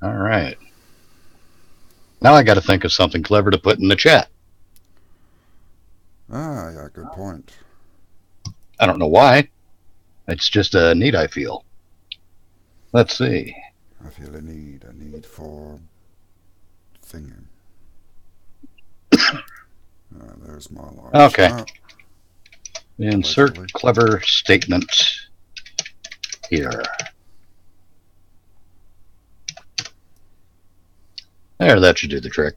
All right. Now I got to think of something clever to put in the chat. Ah, yeah, good point. I don't know why. It's just a need I feel. Let's see. I feel a need for thinking. There's my large Okay. chat. Insert Allegedly. clever statement here. There, that should do the trick.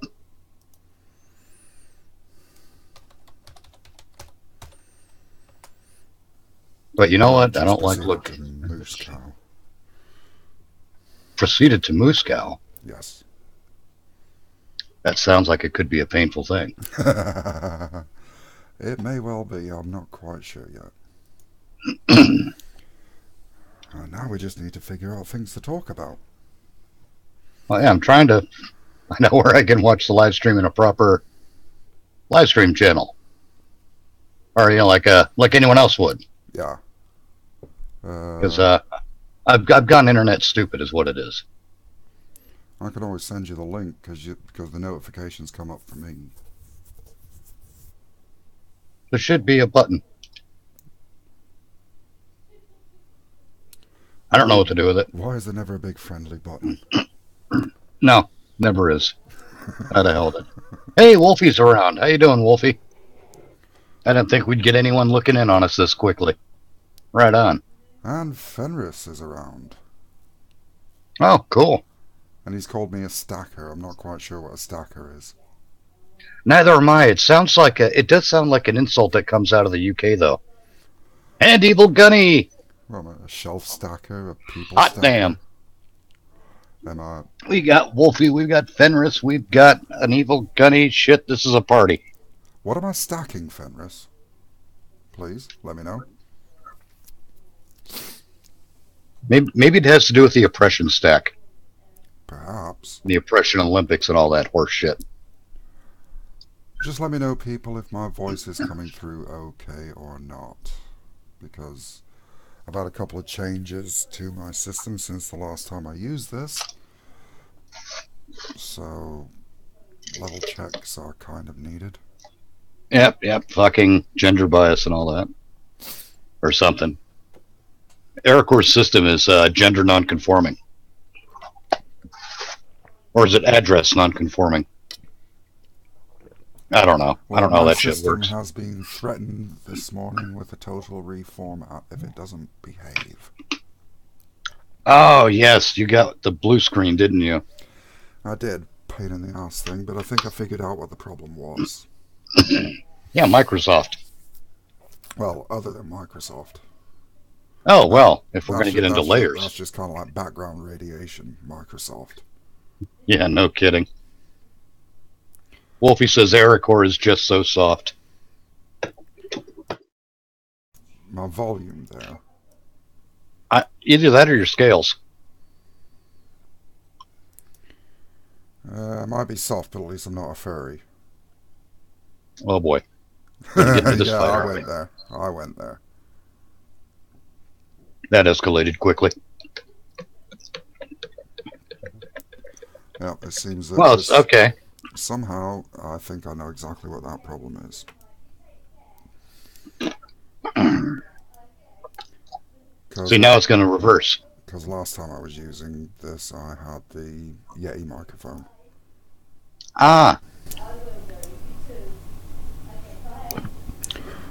But you know what? I don't like looking. Moosecow. Proceeded to Moosecow. Yes. That sounds like it could be a painful thing. It may well be. I'm not quite sure yet. Now we just need to figure out things to talk about. Well, yeah, I'm trying to find out where I can watch the live stream in a proper live stream channel, or like anyone else would. Yeah. Because I've gone internet stupid, is what it is. I can always send you the link because the notifications come up for me. There should be a button. I don't know what to do with it. Why is there never a big friendly button? No, never is. How the hell did? Hey, Wolfie's around. How you doing, Wolfie? I didn't think we'd get anyone looking in on us this quickly. Right on. And Fenris is around. Oh, cool. And he's called me a stacker. I'm not quite sure what a stacker is. Neither am I. It does sound like an insult that comes out of the UK, though. And Evil Gunny! Well, I'm a shelf stacker, a people Hot stacker. damn. Am I? We got Wolfie, we've got Fenris, we've got an Evil Gunny. Shit, this is a party. What am I stacking, Fenris? Please, let me know. Maybe it has to do with the oppression stack. Perhaps. The oppression Olympics and all that horse shit. Just let me know, people, if my voice is coming through okay or not. Because I've had a couple of changes to my system since the last time I used this. So, level checks are kind of needed. Yep, fucking gender bias and all that. Or something. AeroCore's system is gender non-conforming. Or is it address non-conforming? I don't know. Well, I don't know how that shit system works. has been threatened this morning with a total reformat if it doesn't behave. Oh, yes, you got the blue screen, didn't you? I did. Pain in the ass thing, but I think I figured out what the problem was. Yeah, Microsoft. Well, other than Microsoft. Oh, well, if we're going to get into layers. That's just kind of like background radiation, Microsoft. Yeah, no kidding. Wolfie says AeroCore is just so soft. My volume there. Either that or your scales. It might be soft, but at least I'm not a furry. Oh, boy. Yeah, I went there. That escalated quickly. Yeah, it seems that... Well, it's okay. Somehow, I think I know exactly what that problem is. See, now it's going to reverse. Because last time I was using this, I had the Yeti microphone. Ah.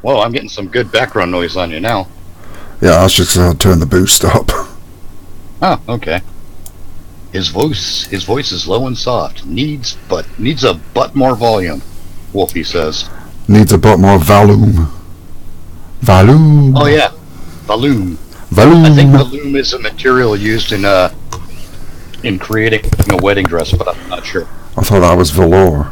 Whoa, I'm getting some good background noise on you now. Yeah, I was just going to turn the boost up. Oh, okay. His voice is low and soft. Needs a butt more volume, Wolfie says. Needs a butt more volume. Volume. Oh yeah, volume. Volume. I think volume is a material used in creating a wedding dress, but I'm not sure. I thought that was velour.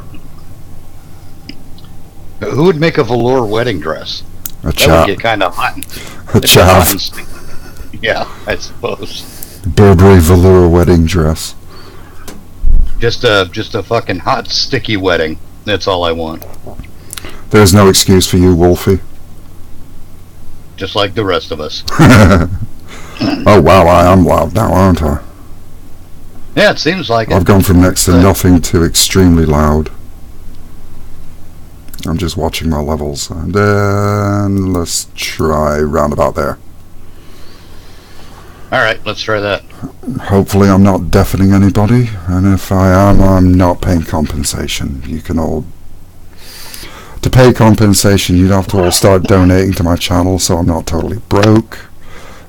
Who would make a velour wedding dress? A That chap. would get kind of hot. A chav. Yeah, I suppose. Burberry velour wedding dress. Just a fucking hot, sticky wedding. That's all I want. There's no excuse for you, Wolfie. Just like the rest of us. Oh wow, I am loud now, aren't I? Yeah, it seems like I've it. gone from next to nothing to extremely loud. I'm just watching my levels. And then let's try round about there. Alright, let's try that. Hopefully I'm not deafening anybody, and if I am, I'm not paying compensation. You can all... To pay compensation, you'd have to all start donating to my channel, so I'm not totally broke.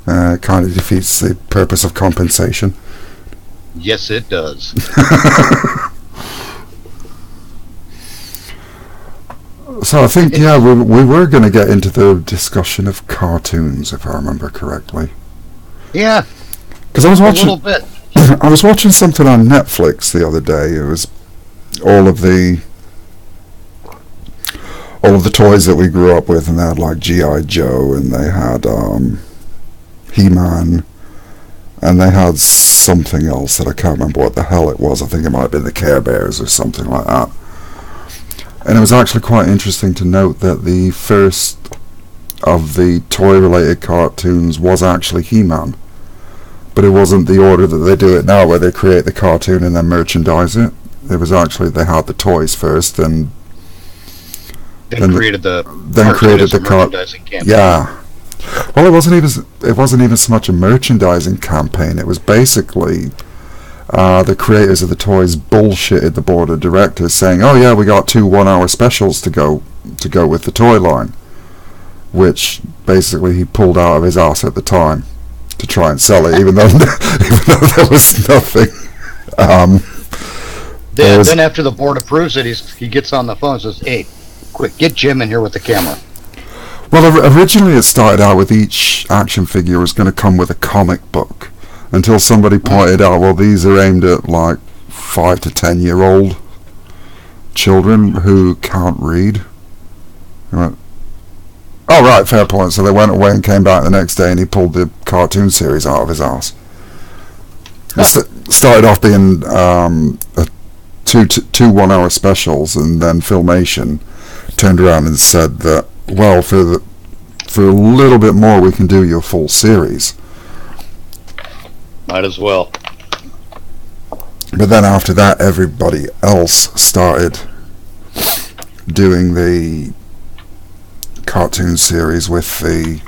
It kind of defeats the purpose of compensation. Yes, it does. So I think, yeah, we were going to get into the discussion of cartoons, if I remember correctly. Yeah, Because I was a watching... little bit. I was watching something on Netflix the other day. It was all of the toys that we grew up with, and they had like G.I. Joe, and they had He-Man, and they had something else that I can't remember what the hell it was. I think it might have been the Care Bears or something like that. And it was actually quite interesting to note that the first of the toy-related cartoons was actually He-Man. But it wasn't the order that they do it now, where they create the cartoon and then merchandise it. It was actually, they had the toys first, and Then created the merchandising campaign. Yeah. Well, it wasn't even so much a merchandising campaign. It was basically the creators of the toys bullshitted the board of directors, saying, "Oh yeah, we got 2 1-hour specials to go with the toy line," which basically he pulled out of his ass at the time to try and sell it, even though there was nothing. Then after the board approves it, he gets on the phone and says, "Hey, quick, get Jim in here with the camera." Well, originally it started out with each action figure was going to come with a comic book, until somebody pointed out, well, these are aimed at like 5 to 10-year-old children who can't read. I went, oh right, fair point. So they went away and came back the next day, and he pulled the cartoon series out of his ass. It started off being two 1-hour specials, and then Filmation turned around and said that, well, for a little bit more, we can do you a full series. Might as well. But then after that, everybody else started doing the cartoon series with the...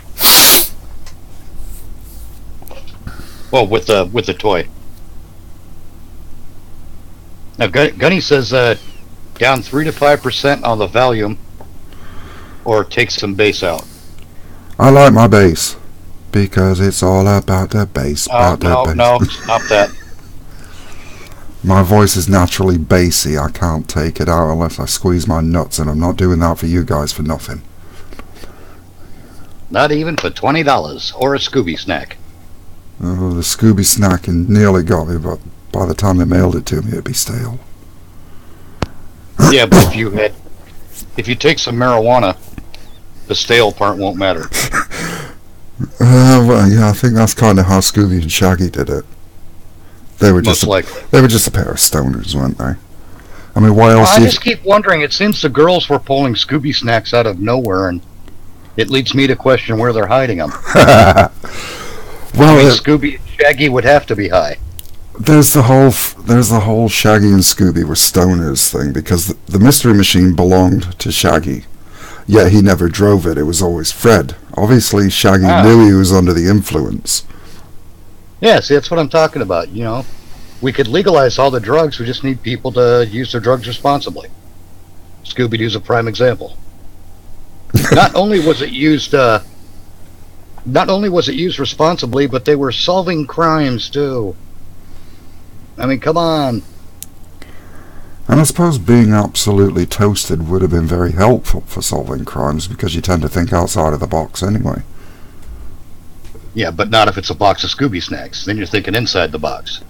Well, with the toy. Now, Gunny says down 3 to 5% on the volume, or take some bass out. I like my bass, because it's all about the bass. No, stop that. My voice is naturally bassy. I can't take it out unless I squeeze my nuts, and I'm not doing that for you guys for nothing. Not even for $20 or a Scooby snack. Oh, the Scooby snack nearly got me, but by the time they mailed it to me, it'd be stale. Yeah, but if you take some marijuana, the stale part won't matter. Well, yeah, I think that's kind of how Scooby and Shaggy did it. They were just they were just a pair of stoners, weren't they? I mean, why else? I just keep wondering. It seems the girls were pulling Scooby snacks out of nowhere, and it leads me to question where they're hiding them. Well, I mean, Scooby and Shaggy would have to be high. There's the whole Shaggy and Scooby were stoners thing, because the Mystery Machine belonged to Shaggy, yet he never drove it. It was always Fred. Obviously, Shaggy knew he was under the influence. Yeah, see, that's what I'm talking about. You know, we could legalize all the drugs. We just need people to use their drugs responsibly. Scooby-Doo's a prime example. Not only was it used responsibly, but they were solving crimes too. I mean, come on. And I suppose being absolutely toasted would have been very helpful for solving crimes, because you tend to think outside of the box anyway. Yeah, but not if it's a box of Scooby snacks. Then you're thinking inside the box.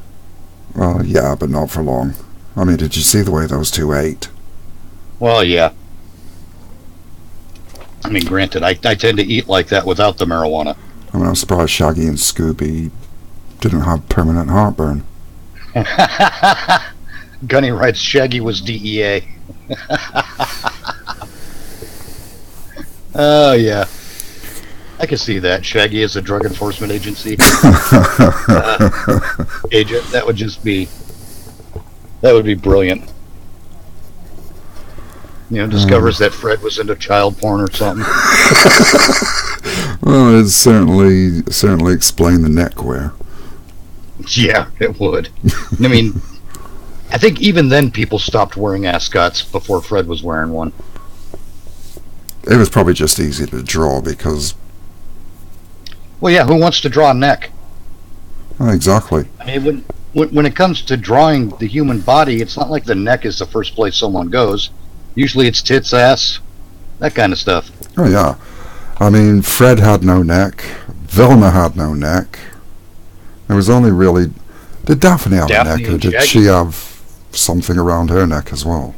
Well, yeah, but not for long. I mean, did you see the way those two ate? Well, yeah. I mean, granted, I tend to eat like that without the marijuana. I mean, I'm surprised Shaggy and Scooby didn't have permanent heartburn. Gunny writes Shaggy was DEA. Oh, yeah. I can see that. Shaggy as a drug enforcement agency agent. That would just be. That would be brilliant. You know, discovers that Fred was into child porn or something. Well, it certainly explain the neckwear. Yeah, it would. I mean, I think even then people stopped wearing ascots before Fred was wearing one. It was probably just easy to draw because... Well, yeah, who wants to draw a neck? Exactly. I mean, when it comes to drawing the human body, it's not like the neck is the first place someone goes. Usually it's tits, ass, that kind of stuff. Oh, yeah. I mean, Fred had no neck. Velma had no neck. There was only really... Did Daphne have a neck, or did she have something around her neck as well?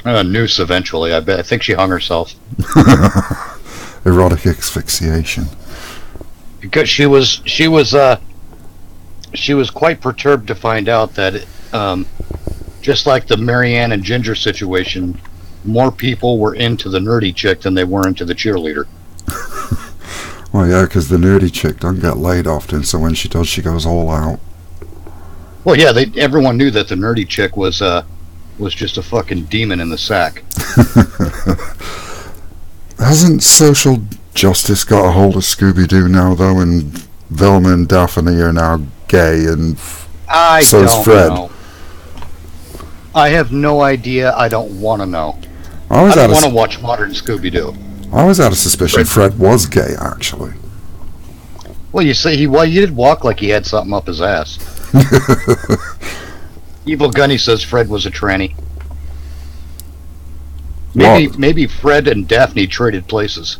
A noose eventually, I bet. I think she hung herself. Erotic asphyxiation. Because she was quite perturbed to find out that, just like the Marianne and Ginger situation, more people were into the nerdy chick than they were into the cheerleader. Well, yeah, because the nerdy chick doesn't get laid often, so when she does, she goes all out. Well, yeah, everyone knew that the nerdy chick was just a fucking demon in the sack. Hasn't social justice got a hold of Scooby-Doo now, though, and Velma and Daphne are now gay, and so is Fred? Know. I have no idea. I don't want to know. I don't want to watch modern Scooby-Doo. I was out of suspicion Fred was gay, actually. Well, you say he did walk like he had something up his ass. Evil Gunny says Fred was a tranny. Maybe Fred and Daphne traded places.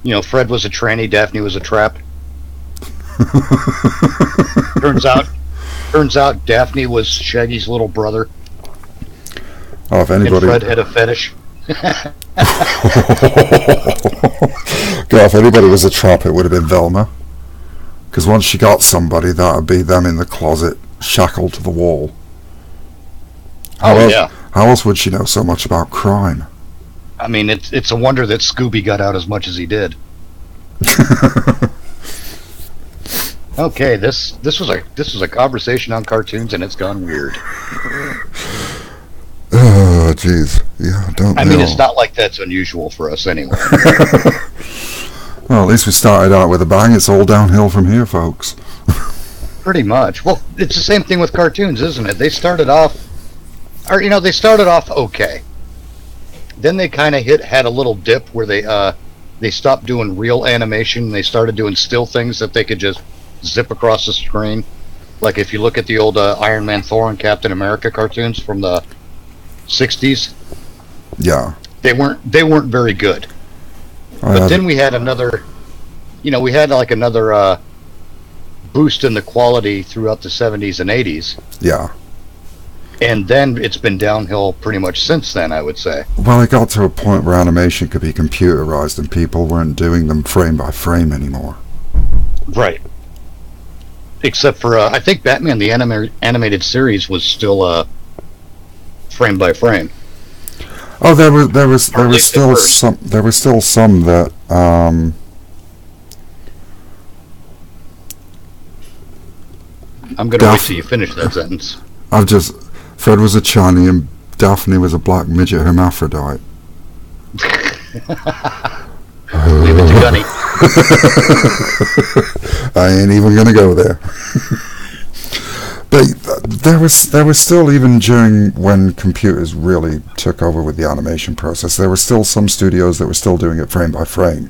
You know, Fred was a tranny, Daphne was a trap. Turns out Daphne was Shaggy's little brother. Oh, if anybody... And Fred had a fetish. God, if anybody was a trap, it would have been Velma. Because once she got somebody, that would be them in the closet, shackled to the wall. How else would she know so much about crime? I mean, it's a wonder that Scooby got out as much as he did. Okay, this was a conversation on cartoons, and it's gone weird. Oh, jeez. Yeah, I mean, it's not like that's unusual for us anyway. Well, at least we started out with a bang. It's all downhill from here, folks. Pretty much. Well, it's the same thing with cartoons, isn't it? They started off okay. Then they kind of had a little dip where they stopped doing real animation. They started doing still things that they could just zip across the screen. Like if you look at the old Iron Man, Thor, and Captain America cartoons from the 60s. Yeah. They weren't very good. But then we had another boost in the quality throughout the 70s and 80s. Yeah. And then it's been downhill pretty much since then, I would say. Well, it got to a point where animation could be computerized and people weren't doing them frame by frame anymore. Right. Except for, I think Batman the animated series was still frame by frame. Oh, there was still some that I'm gonna wait till you finish that sentence. Fred was a Chani and Daphne was a black midget hermaphrodite. Leave it to Gunny. I ain't even gonna go there. But there was still, even during when computers really took over with the animation process, there were still some studios that were still doing it frame by frame.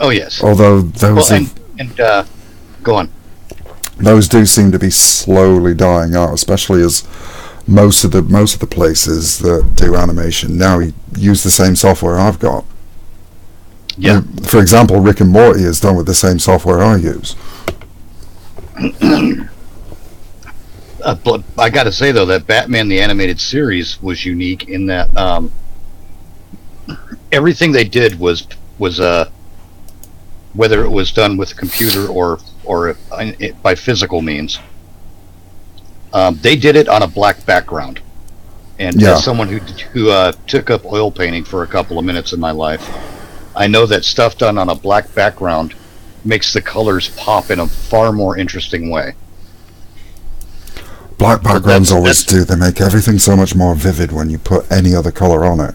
Oh yes. Although those go on. Those do seem to be slowly dying out, especially as most of the places that do animation now use the same software I've got. Yeah. For example, Rick and Morty is done with the same software I use. But I got to say though that Batman the animated series was unique in that everything they did was whether it was done with a computer or by physical means, they did it on a black background. And Yeah. as someone who took up oil painting for a couple of minutes in my life, I know that stuff done on a black background makes the colors pop in a far more interesting way. Black So backgrounds always do. They make everything so much more vivid when you put any other color on it.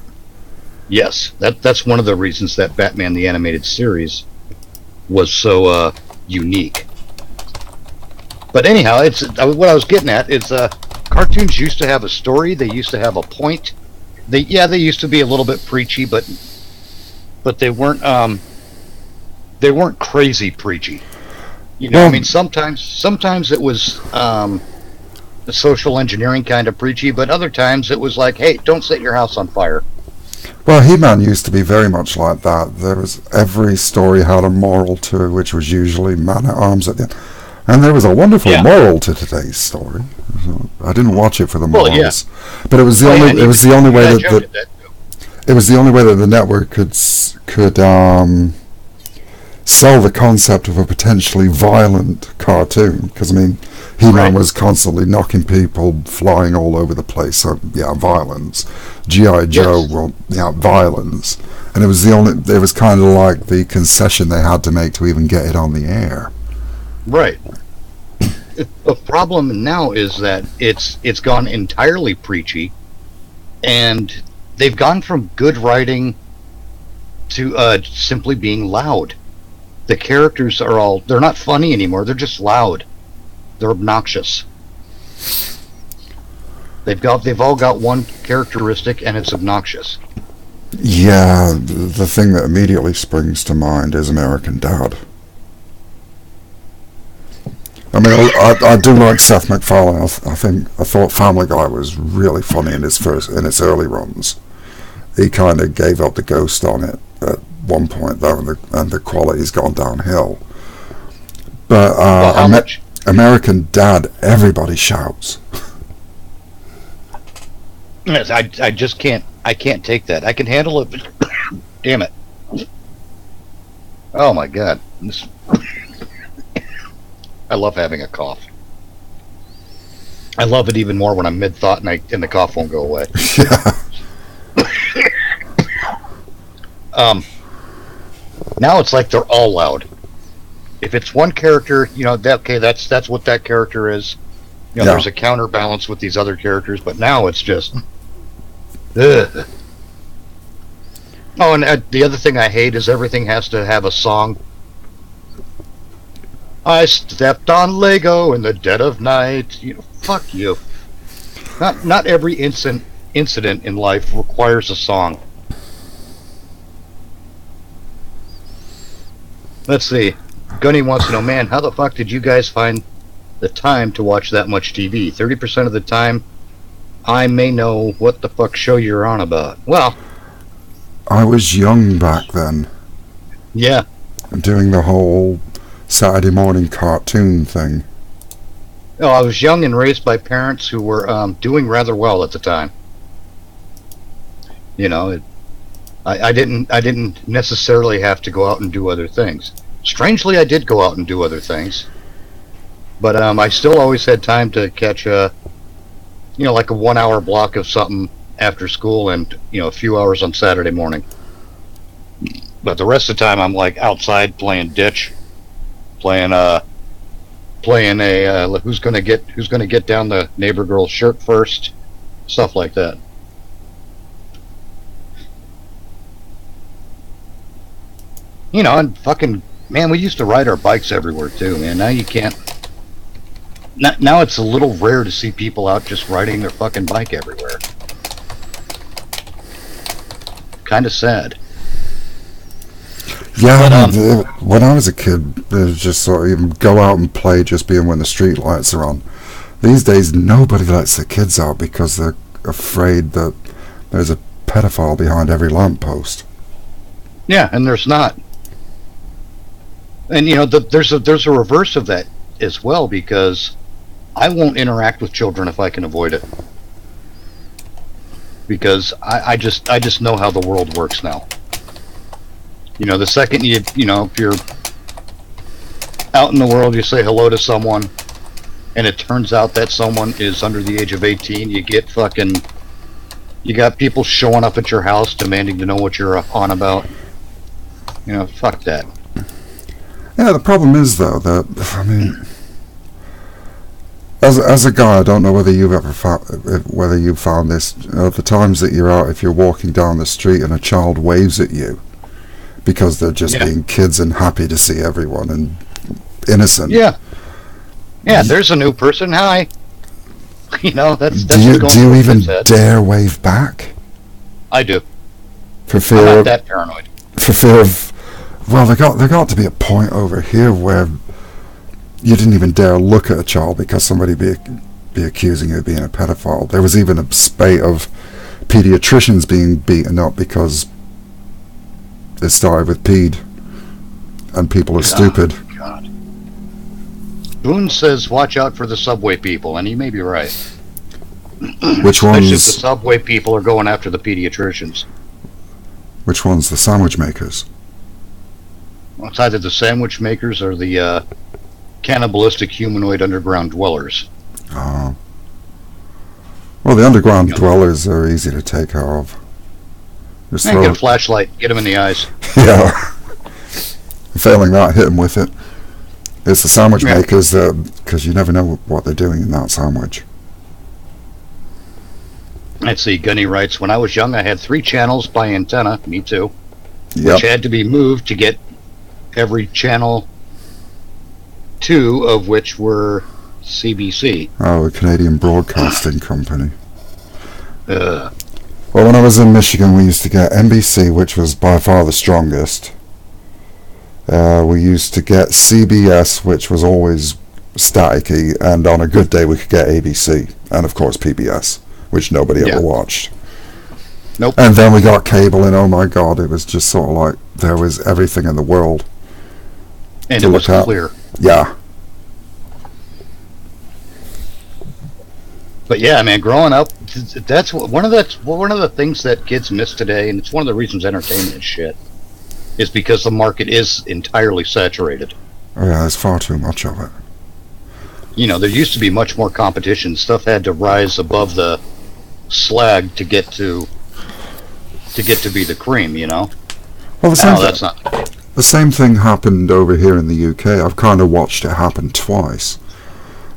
yes, that's one of the reasons that Batman the Animated Series was so unique. But anyhow, it's what I was getting at is cartoons used to have a story. They used to have a point. They used to be a little bit preachy, but they weren't crazy preachy. You know, Well, I mean, sometimes it was the social engineering kind of preachy, but other times it was like, hey, don't set your house on fire. Well, He-Man used to be very much like that. There was every story had a moral to it, which was usually man at arms at the end. And there was a wonderful moral to today's story. So I didn't watch it for the morals, but it was the only. It was the only way that it was the only way that the network could sell the concept of a potentially violent cartoon. Because I mean, He-Man was constantly knocking people, flying all over the place. So yeah, violence. G.I. Joe, well, yeah, violence. And it was the only. It was kind of like the concession they had to make to even get it on the air. Right. The problem now is that it's gone entirely preachy, and they've gone from good writing to simply being loud. The characters they're not funny anymore. They're just loud. They're obnoxious. They've all got one characteristic, and it's obnoxious. Yeah, the thing that immediately springs to mind is American Dad. I mean, I do like Seth MacFarlane. I thought Family Guy was really funny in its early runs. He kind of gave up the ghost on it at one point though, and the quality's gone downhill. But American Dad, everybody shouts. Yes, I just can't. I can't take that. I can handle it, but damn it! Oh my god! I love having a cough. I love it even more when I'm mid-thought and the cough won't go away. Yeah. Now it's like they're all loud. If it's one character, you know, that's what that character is. You know, there's a counterbalance with these other characters, but now it's just. Ugh. Oh, and the other thing I hate is everything has to have a song. I stepped on Lego in the dead of night. You know, fuck you. Not every incident in life requires a song. Let's see. Gunny wants to know, man, how the fuck did you guys find the time to watch that much TV? 30% of the time, I may know what the fuck show you're on about. Well, I was young back then. Yeah. Doing the whole Saturday morning cartoon thing. Oh, I was young and raised by parents who were doing rather well at the time. You know, I didn't necessarily have to go out and do other things. Strangely, I did go out and do other things, but I still always had time to catch like a 1 hour block of something after school, and a few hours on Saturday morning. But the rest of the time, I'm like outside playing ditch, playing a who's gonna get down the neighbor girl's shirt first, stuff like that. And fucking man, we used to ride our bikes everywhere too, man. Now you can't. Now it's a little rare to see people out just riding their fucking bike everywhere. Kind of sad. Yeah, but, when I was a kid, it was just sort of even go out and play just being when the street lights are on. These days, nobody lets their kids out because they're afraid that there's a pedophile behind every lamppost. Yeah, and there's not. And there's a reverse of that as well, because I won't interact with children if I can avoid it. Because I just know how the world works now. The second if you're out in the world, you say hello to someone, and it turns out that someone is under the age of 18, you get fucking You got people showing up at your house demanding to know what you're on about. You know, fuck that. Yeah, the problem is though that I mean, as a guy, I don't know whether you've ever found this. The times that you're out, if you're walking down the street and a child waves at you because they're just being kids and happy to see everyone and innocent. Yeah. Yeah, there's a new person. Hi. You know, that's do you even dare wave back? I do. For fear I'm not that paranoid. For fear of, well, there got to be a point over here where you didn't even dare look at a child because somebody be accusing you of being a pedophile. There was even a spate of pediatricians being beaten up because it started with ped, and people are stupid. God. Boone says, "Watch out for the subway people," and he may be right. Which ones? Especially if the subway people are going after the pediatricians. Which ones? The sandwich makers? Well, it's either the sandwich makers or the cannibalistic humanoid underground dwellers. Oh. Well, the underground dwellers are easy to take care of. Just get a flashlight, get them in the eyes. Yeah. Failing that, hit them with it. It's the sandwich makers, because you never know what they're doing in that sandwich. Let's see, Gunny writes, when I was young, I had 3 channels by antenna, me too, Yep. which had to be moved to get every channel, 2 of which were CBC. Oh, a Canadian Broadcasting Company. Uh, Well, when I was in Michigan, we used to get NBC, which was by far the strongest. We used to get CBS, which was always staticky, and on a good day we could get ABC, and of course PBS, which nobody ever watched. Nope. And then we got cable, and oh my god, it was just sort of like there was everything in the world. And it was clear. Yeah. But yeah, man, growing up, that's one of the things that kids miss today, and it's one of the reasons entertainment is shit, is because the market is entirely saturated. Oh yeah, there's far too much of it. You know, there used to be much more competition. Stuff had to rise above the slag to get to be the cream, you know? Well, the same thing happened over here in the UK. I've kind of watched it happen twice.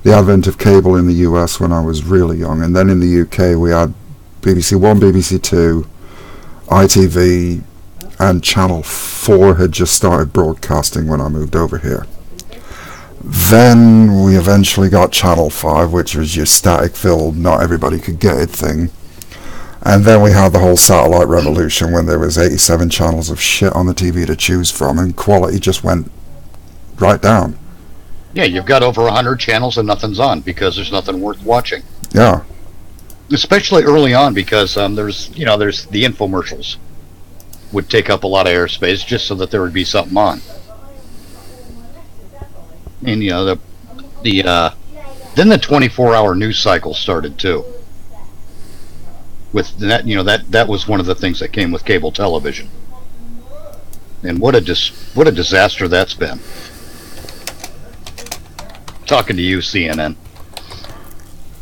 The advent of cable in the US when I was really young, and then in the UK we had BBC One, BBC Two, ITV, and Channel 4 had just started broadcasting when I moved over here. Then we eventually got Channel 5, which was your static-filled, not everybody could get it thing. And then we had the whole satellite revolution when there was 87 channels of shit on the TV to choose from, and quality just went right down. Yeah, you've got over 100 channels and nothing's on because there's nothing worth watching. Yeah. Especially early on, because there's the infomercials would take up a lot of airspace just so that there would be something on. And you know then the 24-hour news cycle started too. With that, that was one of the things that came with cable television. And what a disaster that's been. Talking to you, CNN.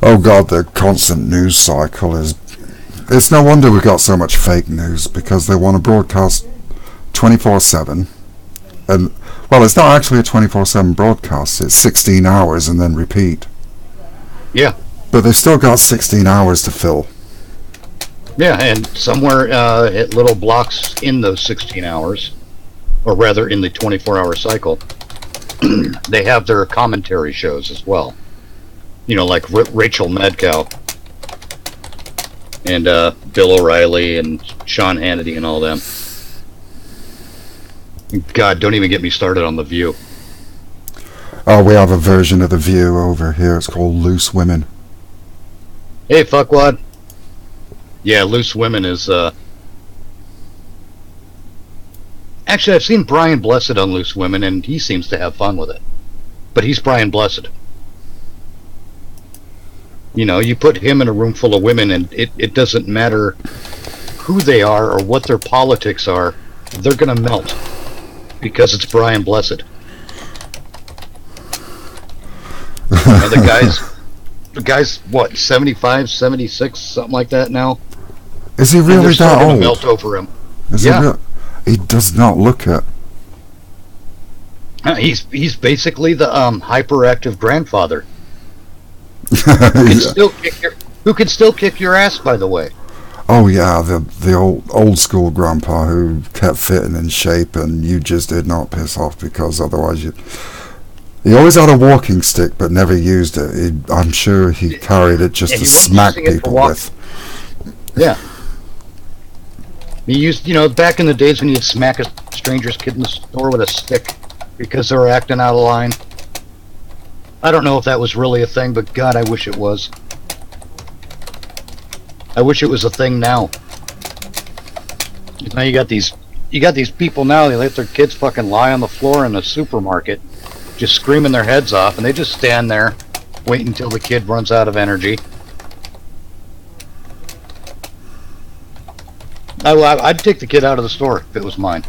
Oh god, the constant news cycle is... It's no wonder we've got so much fake news, because they want to broadcast 24/7. And, well, it's not actually a 24/7 broadcast, it's 16 hours and then repeat. Yeah. But they've still got 16 hours to fill. Yeah, and somewhere at little blocks in those 16 hours, or rather in the 24-hour cycle, they have their commentary shows as well. You know, like Rachel Madcow and Bill O'Reilly and Sean Hannity and all them. God, don't even get me started on The View. Oh, we have a version of The View over here. It's called Loose Women. Hey, fuckwad. Yeah, Loose Women is... Actually, I've seen Brian Blessed on Loose Women, and he seems to have fun with it. But he's Brian Blessed. You know, you put him in a room full of women, and it doesn't matter who they are or what their politics are, they're going to melt. Because it's Brian Blessed. And the guy's, what, 75, 76, something like that now? Is he and they're really still that going to old? melt over him. Is Yeah. he does not look it. He's basically the hyperactive grandfather Yeah. who can still kick your ass. By the way, Oh yeah, the old school grandpa who kept fitting in shape, and you just did not piss off because otherwise you. He always had a walking stick, but never used it. I'm sure he carried it just and to he wasn't smack using it for people walking. with. Yeah, he used back in the days when you'd smack a stranger's kid in the store with a stick because they were acting out of line. I don't know if that was really a thing, but God, I wish it was. I wish it was a thing now. Now you got these people now. They let their kids fucking lie on the floor in a supermarket, just screaming their heads off, and they just stand there, wait until the kid runs out of energy. I'd take the kid out of the store if it was mine.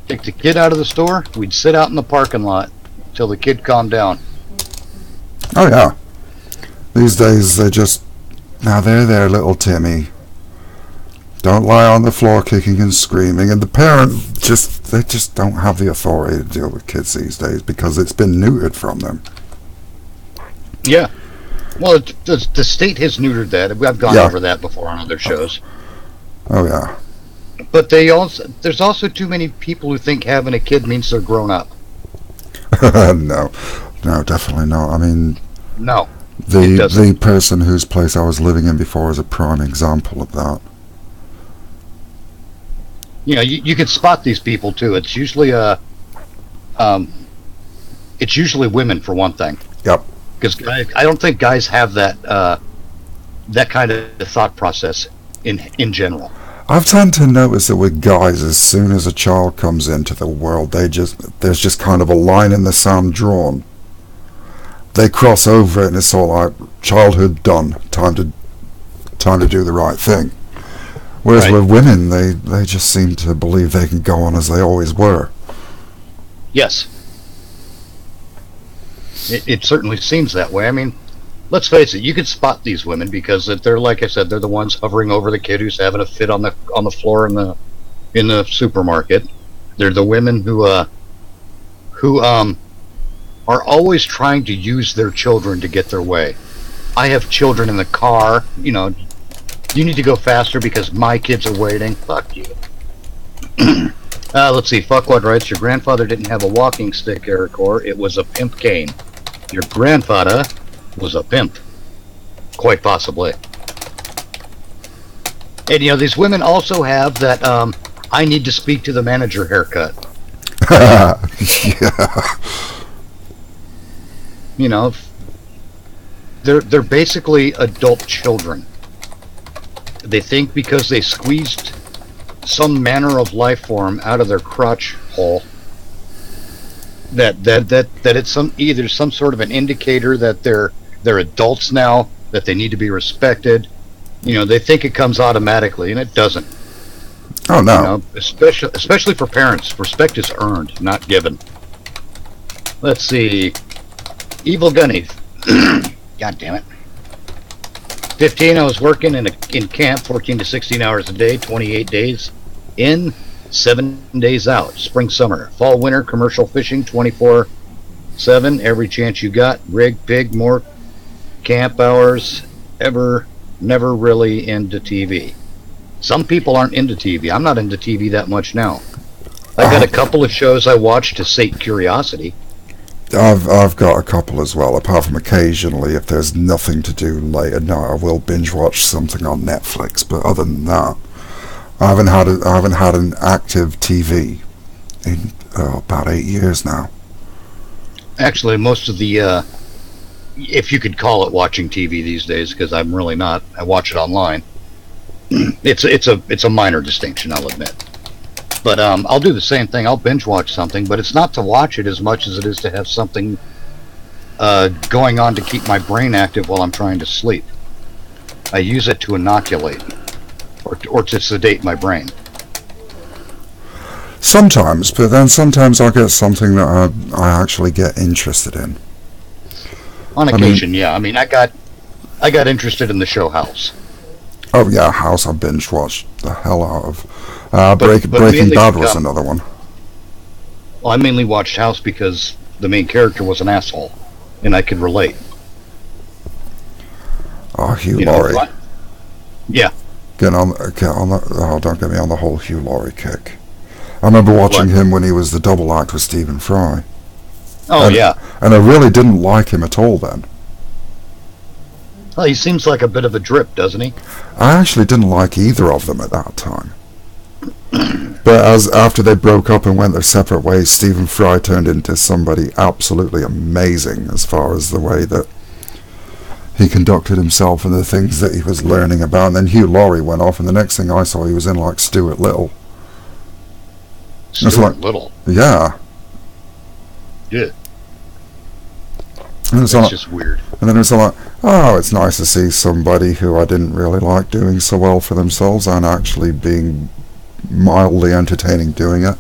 Take the kid out of the store. We'd sit out in the parking lot till the kid calmed down. Oh yeah. These days they just now there, little Timmy. Don't lie on the floor kicking and screaming, and the parent they just don't have the authority to deal with kids these days because it's been neutered from them. Yeah. Well, the state has neutered that. I've gone over that before on other shows. Oh yeah. But there's also too many people who think having a kid means they're grown up. No, definitely not. I mean, no, the person whose place I was living in before is a prime example of that. You can spot these people too. It's usually it's usually women for one thing. Yep. Because I don't think guys have that kind of thought process in general. I've tend to notice that with guys, as soon as a child comes into the world, there's just kind of a line in the sand drawn. They cross over it, and it's all like childhood done. Time to do the right thing. Whereas right. with women, they just seem to believe they can go on as they always were. Yes. It certainly seems that way. I mean, let's face it, you can spot these women because they're, like I said, they're the ones hovering over the kid who's having a fit on the floor in the supermarket. They're the women who are always trying to use their children to get their way. I have children in the car, you need to go faster because my kids are waiting. Fuck you. Let's see, Fuckwad writes, your grandfather didn't have a walking stick, Ericor, it was a pimp cane. Your grandfather was a pimp. Quite possibly. And these women also have that I need to speak to the manager haircut. Yeah. They're basically adult children. They think because they squeezed some manner of life form out of their crotch hole that it's either some sort of an indicator that they're adults now, that they need to be respected. They think it comes automatically, and it doesn't. Oh no. Especially for parents, respect is earned, not given. Let's see. Evil Gunny. God damn it. 15, I was working in camp 14 to 16 hours a day, 28 days in, 7 days out. Spring, summer, fall, winter, commercial fishing, 24/7, every chance you got. Rig, pig, more camp hours, never really into TV. Some people aren't into TV. I'm not into TV that much now. I've got a couple of shows I watch to sate curiosity. I've got a couple as well, apart from occasionally if there's nothing to do late at night I will binge watch something on Netflix, but other than that I haven't had an active TV in about 8 years now. Actually, most of the if you could call it watching TV these days, because I'm really not, I watch it online. It's a minor distinction, I'll admit. But I'll do the same thing. I'll binge watch something, but it's not to watch it as much as it is to have something going on to keep my brain active while I'm trying to sleep. I use it to inoculate or to sedate my brain. Sometimes, but then sometimes I'll get something that I actually get interested in. On occasion, yeah. I mean, I got interested in the show House. Oh yeah, House I binge watched the hell out of. But Breaking mainly Bad was another one. well, I mainly watched House because the main character was an asshole, and I could relate. Oh, Hugh You know, Laurie. yeah. Get on the. Oh, don't get me on the whole Hugh Laurie kick. I remember watching What? him when he was the double act with Stephen Fry. Oh, and, yeah. And I really didn't like him at all then. Well, he seems like a bit of a drip, doesn't he? I actually didn't like either of them at that time. But after they broke up and went their separate ways, Stephen Fry turned into somebody absolutely amazing as far as the way that he conducted himself and the things that he was learning about. And then Hugh Laurie went off, and the next thing I saw, he was in like Stuart Little. Stuart Little. Yeah. Yeah. And It's just weird. And then it was like, oh, it's nice to see somebody who I didn't really like doing so well for themselves and actually being mildly entertaining doing it.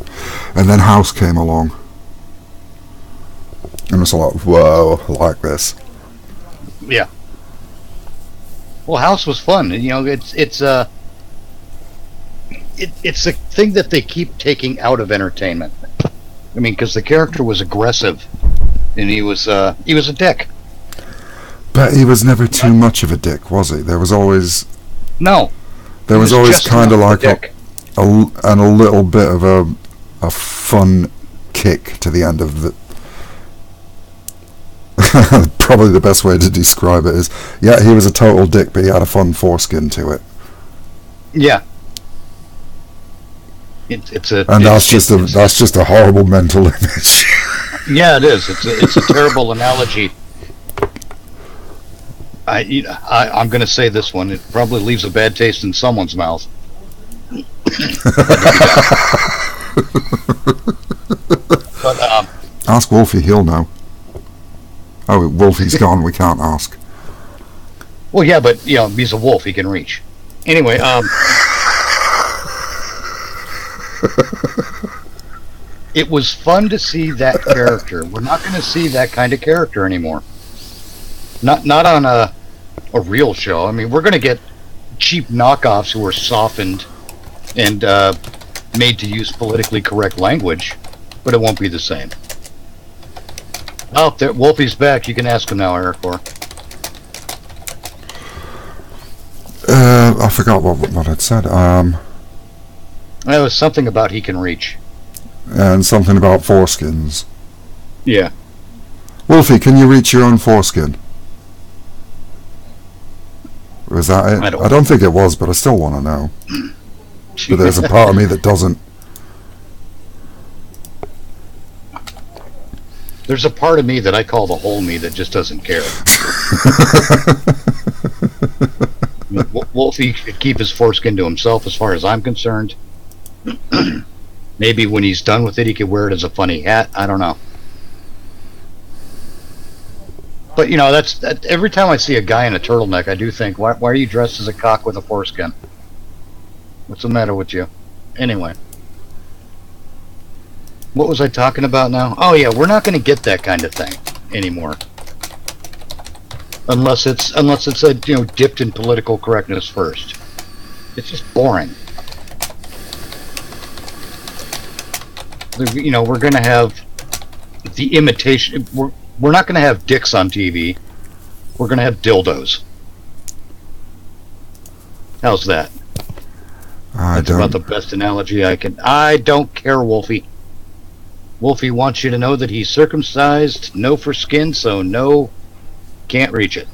And then House came along. And it's like, whoa, I like this. Yeah. Well, House was fun. You know, it's a thing that they keep taking out of entertainment. I mean, because the character was aggressive, and he was a dick. But he was never too much of a dick, was he? There was always No. there was always kind of like dick. a little bit of a fun kick to the end of the. Probably the best way to describe it is, yeah, he was a total dick, but he had a fun foreskin to it. Yeah. That's just a horrible mental image. Yeah, it is. It's a terrible analogy. I'm going to say this one. It probably leaves a bad taste in someone's mouth. But Ask Wolfie, he'll know. Oh, Wolfie's gone. We can't ask. well, yeah, but you know, he's a wolf. He can reach. Anyway, it was fun to see that character. We're not going to see that kind of character anymore. Not on a real show. I mean, we're going to get cheap knockoffs who are softened and made to use politically correct language, but it won't be the same. Oh, there, Wolfie's back. You can ask him now, Eric. Or I forgot what I'd said. there was something about he can reach. And something about foreskins. Yeah. Wolfie, can you reach your own foreskin? Was that it? I don't think it was, but I still want to know. But there's a part of me that doesn't. There's a part of me that I call the whole me that just doesn't care. Wolfie could keep his foreskin to himself as far as I'm concerned. Maybe when he's done with it, he could wear it as a funny hat. I don't know. But, you know, that's every time I see a guy in a turtleneck, I do think, why are you dressed as a cock with a foreskin? What's the matter with you? Anyway. What was I talking about now? Oh, yeah, we're not going to get that kind of thing anymore. Unless it's dipped in political correctness first. It's just boring. You know, we're going to have the imitation. We're not going to have dicks on TV. We're going to have dildos. How's that? That's about the best analogy I can. I don't care, Wolfie. Wolfie wants you to know that he's circumcised, no for skin, so no, can't reach it.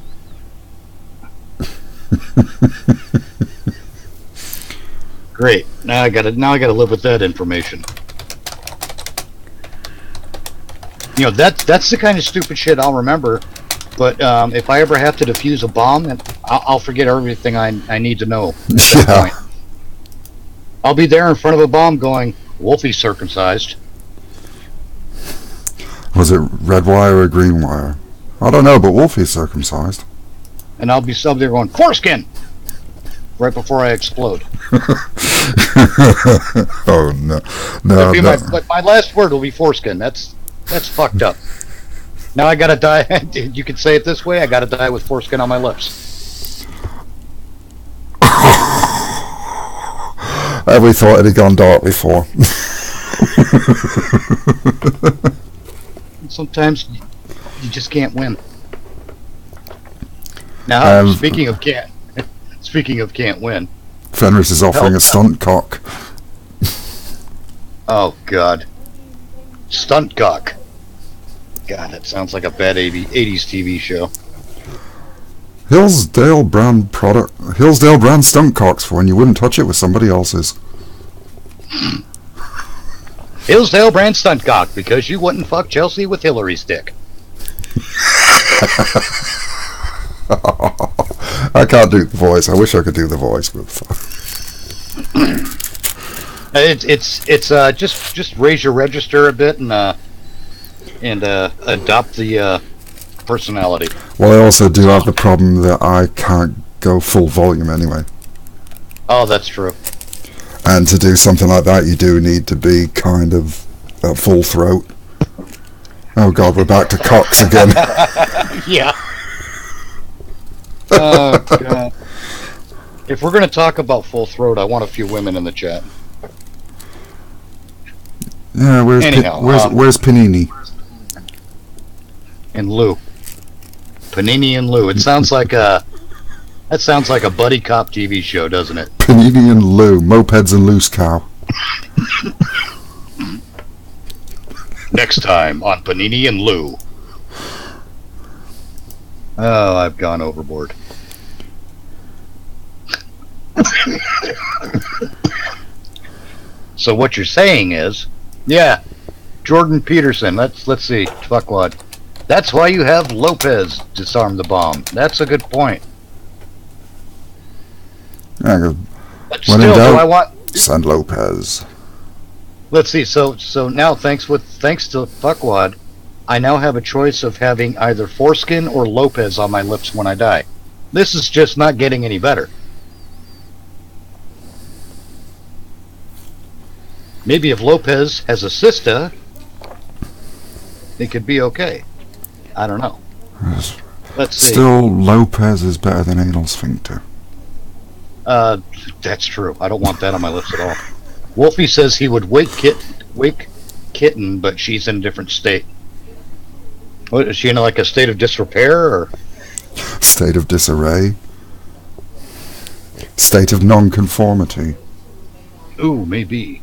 Great. Now I gotta live with that information. You know, that's the kind of stupid shit I'll remember. But if I ever have to defuse a bomb, I'll forget everything I need to know. At that point. I'll be there in front of a bomb going, Wolfie's circumcised. Was it red wire or green wire? I don't know, but Wolfie's circumcised. And I'll be sub there going, foreskin! Right before I explode. Oh, no. No, my last word will be foreskin. That's fucked up. Now I gotta die. You could say it this way, I gotta die with foreskin on my lips. Everybody thought it had gone dark before. Sometimes you just can't win. Now, speaking of can't win. Fenris is offering a stunt cock. Oh God, stunt cock. God, that sounds like a bad 80s TV show. Hillsdale brand stunt cocks for when you wouldn't touch it with somebody else's. Hillsdale brand stunt cock because you wouldn't fuck Chelsea with Hillary's dick. I can't do the voice. I wish I could do the voice, but it's just raise your register a bit and adopt the personality. Well, I also do have the problem that I can't go full volume anyway. Oh, that's true. And to do something like that, you do need to be kind of at full throat. Oh God, we're back to cocks again. Yeah. Oh God. If we're gonna talk about full throat, I want a few women in the chat. Yeah, where's Panini? And Lou. Panini and Lou. That sounds like a buddy cop TV show, doesn't it? Panini and Lou, mopeds and Moosecow. Next time on Panini and Lou. Oh, I've gone overboard. So what you're saying is, yeah, Jordan Peterson. Let's see, fuckwad. That's why you have Lopez disarm the bomb. That's a good point. Yeah, but still, do I want send Lopez? Let's see. So now, thanks to fuckwad, I now have a choice of having either foreskin or Lopez on my lips when I die. This is just not getting any better. Maybe if Lopez has a sister, it could be okay. I don't know. Let's see. Still, Lopez is better than anal sphincter. That's true. I don't want that on my lips at all. Wolfie says he would wake kitten, but she's in a different state. What, is she in like a state of disrepair or state of disarray? State of non-conformity. Ooh, maybe.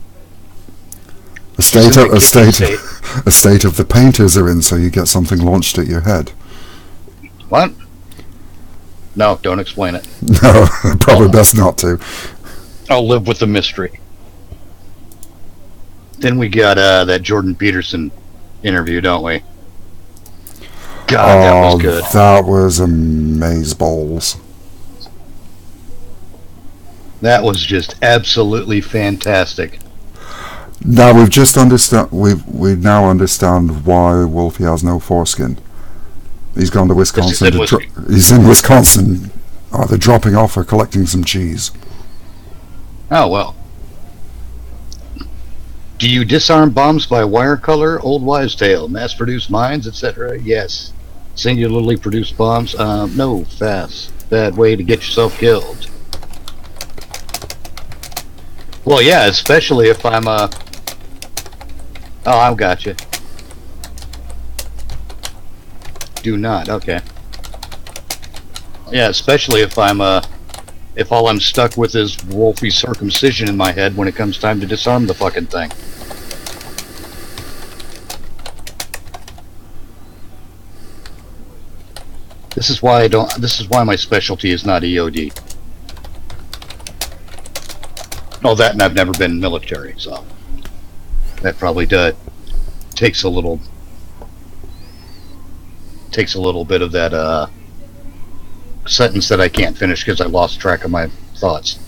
A state of the painters are in, so you get something launched at your head. What? No, don't explain it. No, probably best not to. I'll live with the mystery. Then we got that Jordan Peterson interview, don't we? God, that was good. That was amazeballs. That was just absolutely fantastic. Now we now understand why Wolfie has no foreskin. He's gone to Wisconsin. He's in Wisconsin, either dropping off or collecting some cheese. Oh well. Do you disarm bombs by wire color? Old wives' tale, mass-produced mines, etc. Yes. Singularly produced bombs? No. Fast. Bad way to get yourself killed. Well, yeah, especially if I'm Oh, I've got you. Do not. Okay. Yeah, especially if if all I'm stuck with is Wolfie circumcision in my head when it comes time to disarm the fucking thing. This is why my specialty is not EOD. Oh, that, and I've never been military, so that probably takes a little bit of that sentence that I can't finish because I lost track of my thoughts.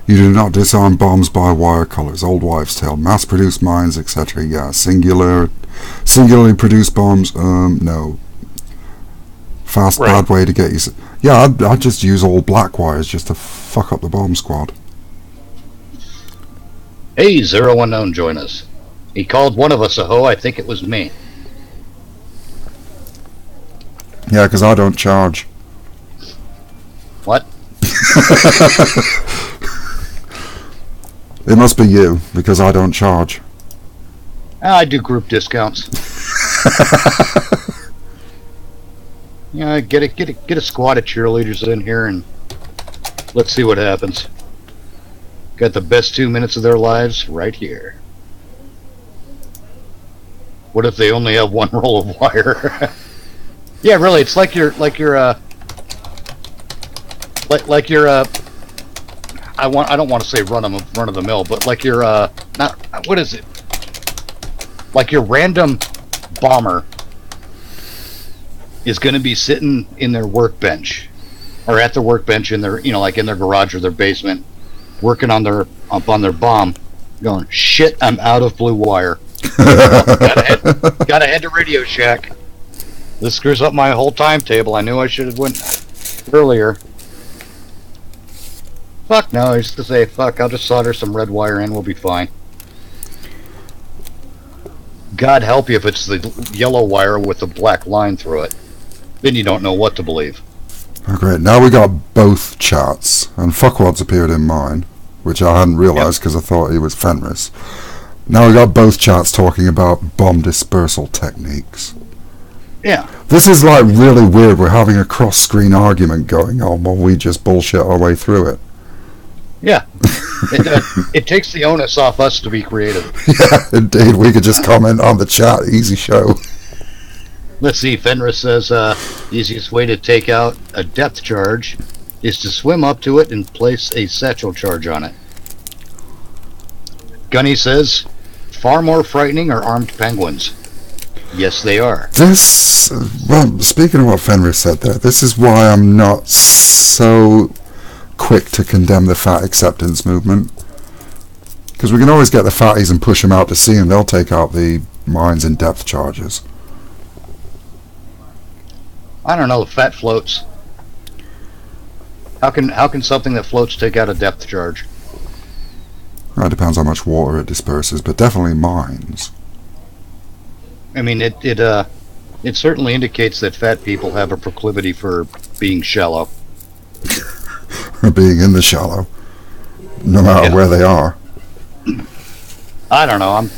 You do not disarm bombs by wire colors. Old wives' tale. Mass-produced mines, etc. Yeah. Singularly produced bombs. No. Fast, right. Bad way to get you. Yeah, I'd just use all black wires just to fuck up the bomb squad. Hey, Zero Unknown, join us. He called one of us a hoe. I think it was me. Yeah, because I don't charge. What? It must be you, because I don't charge. I do group discounts. Yeah, get a squad of cheerleaders in here and let's see what happens. Got the best 2 minutes of their lives right here. What if they only have one roll of wire? Yeah, really, it's like you're I don't want to say run of the mill, but like your not what is it? Like your random bomber is going to be sitting in their workbench or at their workbench in their like in their garage or their basement, working on their bomb, going, shit, I'm out of blue wire. Gotta head to Radio Shack. This screws up my whole timetable. I knew I should have went earlier. Fuck no, I used to say, fuck, I'll just solder some red wire in, we'll be fine. God help you if it's the yellow wire with the black line through it. Then you don't know what to believe. Oh, great. Now we got both charts, and fuckwad's appeared in mine, which I hadn't realised because I thought he was Fenris. Now we got both charts talking about bomb dispersal techniques. Yeah. This is like really weird. We're having a cross-screen argument going on while we just bullshit our way through it. Yeah. It takes the onus off us to be creative. Yeah, indeed. We could just comment on the chat. Easy show. Let's see. Fenris says easiest way to take out a depth charge is to swim up to it and place a satchel charge on it. Gunny says far more frightening are armed penguins. Yes, they are. This, well, speaking of what Fenris said there, this is why I'm not so quick to condemn the fat acceptance movement. Because we can always get the fatties and push them out to sea and they'll take out the mines and depth charges. I don't know, fat floats. How can something that floats take out a depth charge? Well, it depends how much water it disperses, but definitely mines. I mean, it certainly indicates that fat people have a proclivity for being shallow. Or being in the shallow, no matter where they are. I don't know. I'm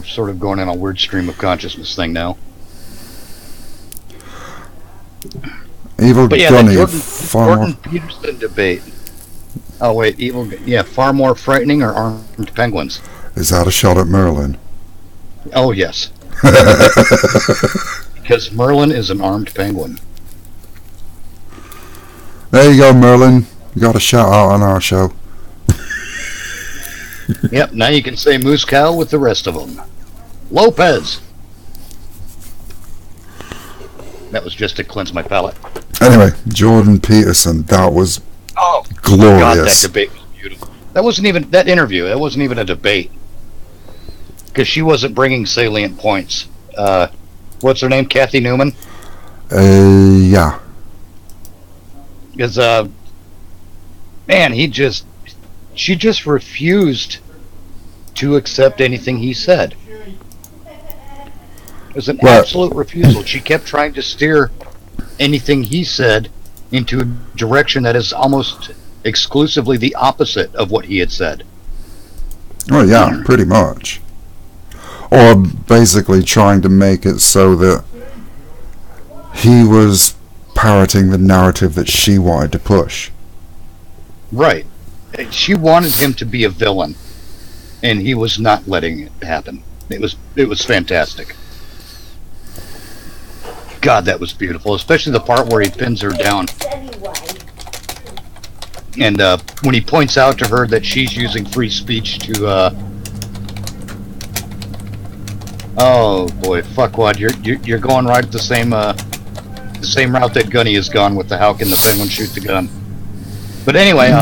sort of going in a weird stream of consciousness thing now. Evil But yeah, Gunny, the far Jordan more... Peterson debate. Oh wait, far more frightening or armed penguins? Is that a shot at Merlin? Oh yes. Because Merlin is an armed penguin. There you go, Merlin. You got a shout out on our show. Yep, now you can say Moosecow with the rest of them. Lopez! That was just to cleanse my palate. Anyway, Jordan Peterson, that was glorious. God, that debate was beautiful. That wasn't even, that interview, that wasn't even a debate. Because she wasn't bringing salient points. What's her name? Kathy Newman? Yeah. Because, man, she just refused to accept anything he said. It was an absolute refusal. She kept trying to steer anything he said into a direction that is almost exclusively the opposite of what he had said. Oh yeah, pretty much. Or basically trying to make it so that he was parroting the narrative that she wanted to push. Right. She wanted him to be a villain, and he was not letting it happen. It was fantastic. God, that was beautiful, especially the part where he pins her down. And when he points out to her that she's using free speech to, oh boy, fuckwad, you're going right the same route that Gunny has gone with the how can the penguin shoot the gun. But anyway,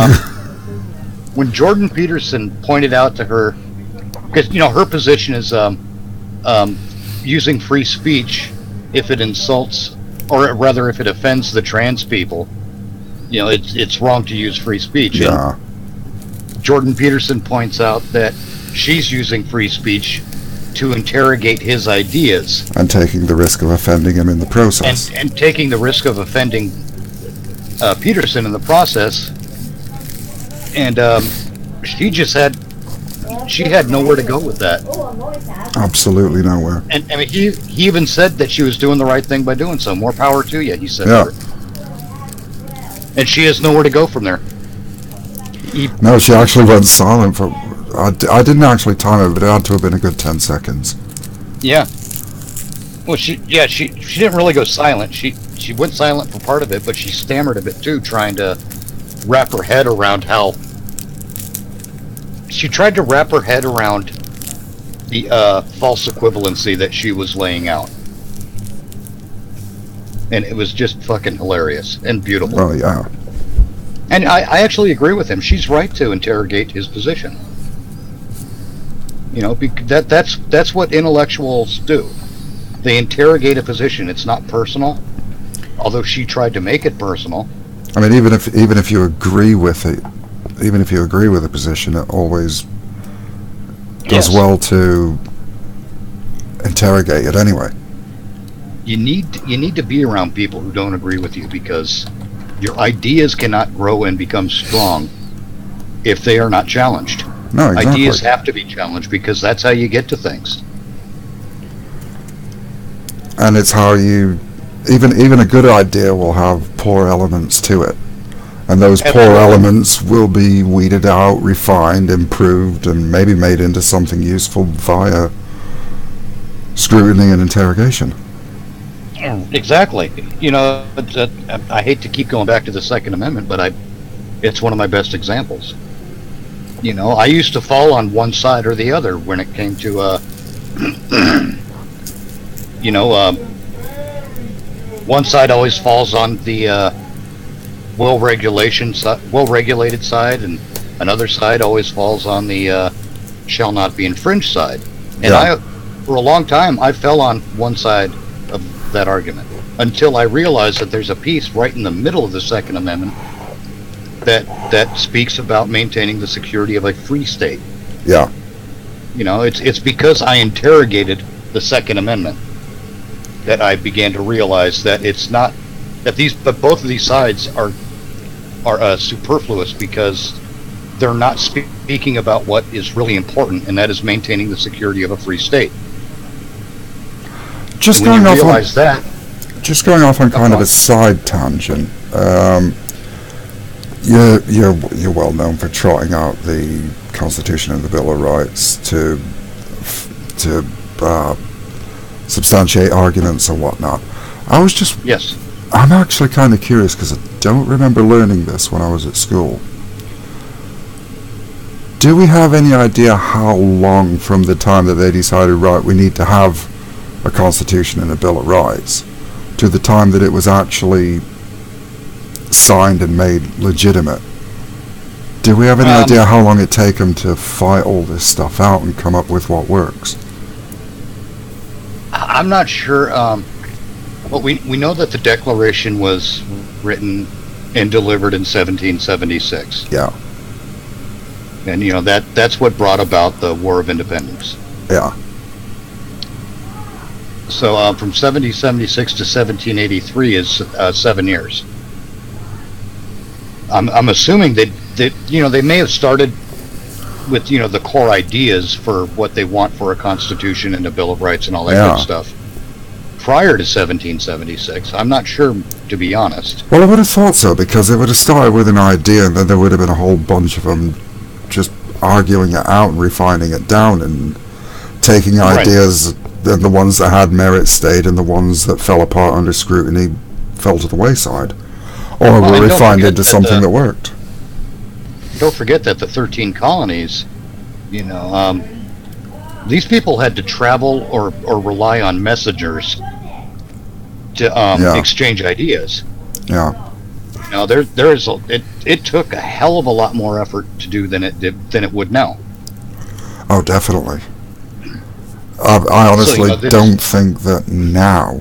when Jordan Peterson pointed out to her, because her position is using free speech if it insults, or rather if it offends the trans people, it's wrong to use free speech. Yeah. And Jordan Peterson points out that she's using free speech to interrogate his ideas. And taking the risk of offending him in the process. And taking the risk of offending Peterson in the process. And she just had she had nowhere to go with that. Absolutely nowhere. And I mean, he even said that she was doing the right thing by doing so. More power to you, he said. Yeah. And she has nowhere to go from there. No, she actually went silent for. I didn't actually time it, but it had to have been a good 10 seconds. Yeah. Well, she didn't really go silent. She went silent for part of it, but she stammered a bit too, trying to wrap her head around how. She tried to wrap her head around the false equivalency that she was laying out. And it was just fucking hilarious and beautiful. Oh, yeah. And I actually agree with him. She's right to interrogate his position. You know, that's what intellectuals do. They interrogate a position. It's not personal, although she tried to make it personal. I mean, even if you agree with it, even if you agree with the position, it always does well to interrogate it anyway. You need to be around people who don't agree with you, because your ideas cannot grow and become strong if they are not challenged. No, exactly. Ideas have to be challenged, because that's how you get to things. And it's how you even a good idea will have poor elements to it. And those poor elements will be weeded out, refined, improved, and maybe made into something useful via scrutiny and interrogation. Exactly. You know, I hate to keep going back to the Second Amendment, but it's one of my best examples. You know, I used to fall on one side or the other when it came to, you know, one side always falls on the well-regulated side, and another side always falls on the shall not be infringed side. And for a long time, I fell on one side of that argument, until I realized that there's a piece right in the middle of the Second Amendment that speaks about maintaining the security of a free state. Yeah. You know, it's because I interrogated the Second Amendment that I began to realize that it's not that both of these sides are superfluous, because they're not speaking about what is really important, and that is maintaining the security of a free state. Just going off on kind of a side tangent. You're well known for trotting out the Constitution and the Bill of Rights to substantiate arguments and whatnot. Yes. I'm actually kind of curious, because I don't remember learning this when I was at school. Do we have any idea how long from the time that they decided, right, we need to have a Constitution and a Bill of Rights, to the time that it was actually signed and made legitimate? Do we have any idea how long it take them to fight all this stuff out and come up with what works? I'm not sure. But we know that the Declaration was written and delivered in 1776. Yeah. And you know that's what brought about the War of Independence. Yeah. So from 1776 to 1783 is 7 years. I'm assuming that you know, they may have started with, you know, the core ideas for what they want for a Constitution and a Bill of Rights and all that good stuff prior to 1776. I'm not sure, to be honest. Well, I would have thought so, because they would have started with an idea, and then there would have been a whole bunch of them just arguing it out and refining it down and taking ideas, and the ones that had merit stayed, and the ones that fell apart under scrutiny fell to the wayside, or were refined into something that worked. Don't forget that the 13 colonies, you know, these people had to travel or rely on messengers to exchange ideas. Yeah. You know, it took a hell of a lot more effort to do than it would now. Oh, definitely. I honestly don't think that now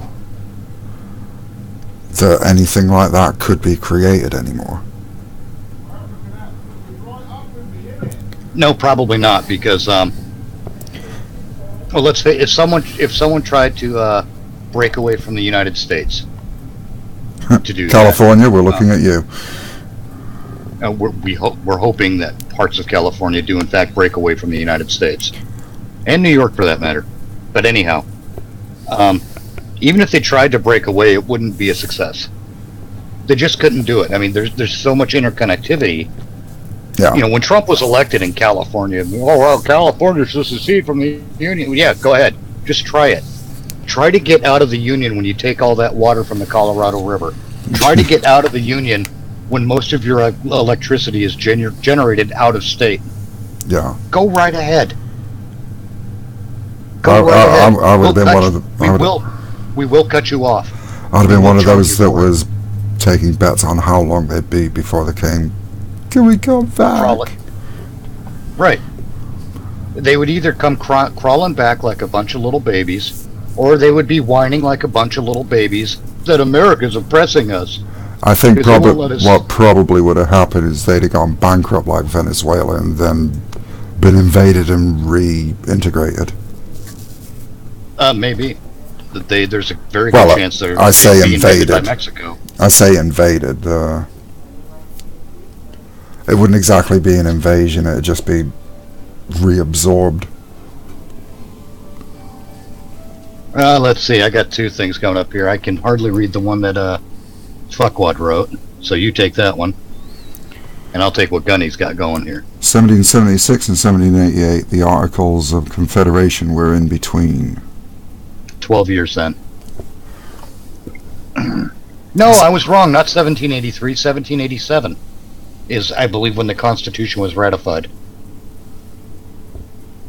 that anything like that could be created anymore. No, probably not, because well, let's say if someone tried to break away from the United States to do California, that, we're looking at you. we're hoping that parts of California do in fact break away from the United States, and New York for that matter. But anyhow, even if they tried to break away, it wouldn't be a success. They just couldn't do it. I mean, there's so much interconnectivity. Yeah. You know, when Trump was elected in California, oh well, California should secede from the Union. Yeah, go ahead, just try it. Try to get out of the Union when you take all that water from the Colorado River. Try to get out of the Union when most of your electricity is generated out of state. Yeah. Go right ahead. Go right ahead. I would have been one of the. We will cut you off. I'd have been one of those that was taking bets on how long they'd be before they came. Can we come back? Right. They would either come crawling back like a bunch of little babies, or they would be whining like a bunch of little babies that America's oppressing us. I think what probably would have happened is they'd have gone bankrupt like Venezuela and then been invaded and reintegrated. Maybe. There's a very good chance they're being invaded by Mexico. I say invaded. It wouldn't exactly be an invasion. It'd just be reabsorbed. Let's see. I got two things coming up here. I can hardly read the one that Fuckwad wrote, so you take that one, and I'll take what Gunny's got going here. 1776 and 1788, the Articles of Confederation were in between. 12 years then. No, I was wrong. Not 1783. 1787 is, I believe, when the Constitution was ratified.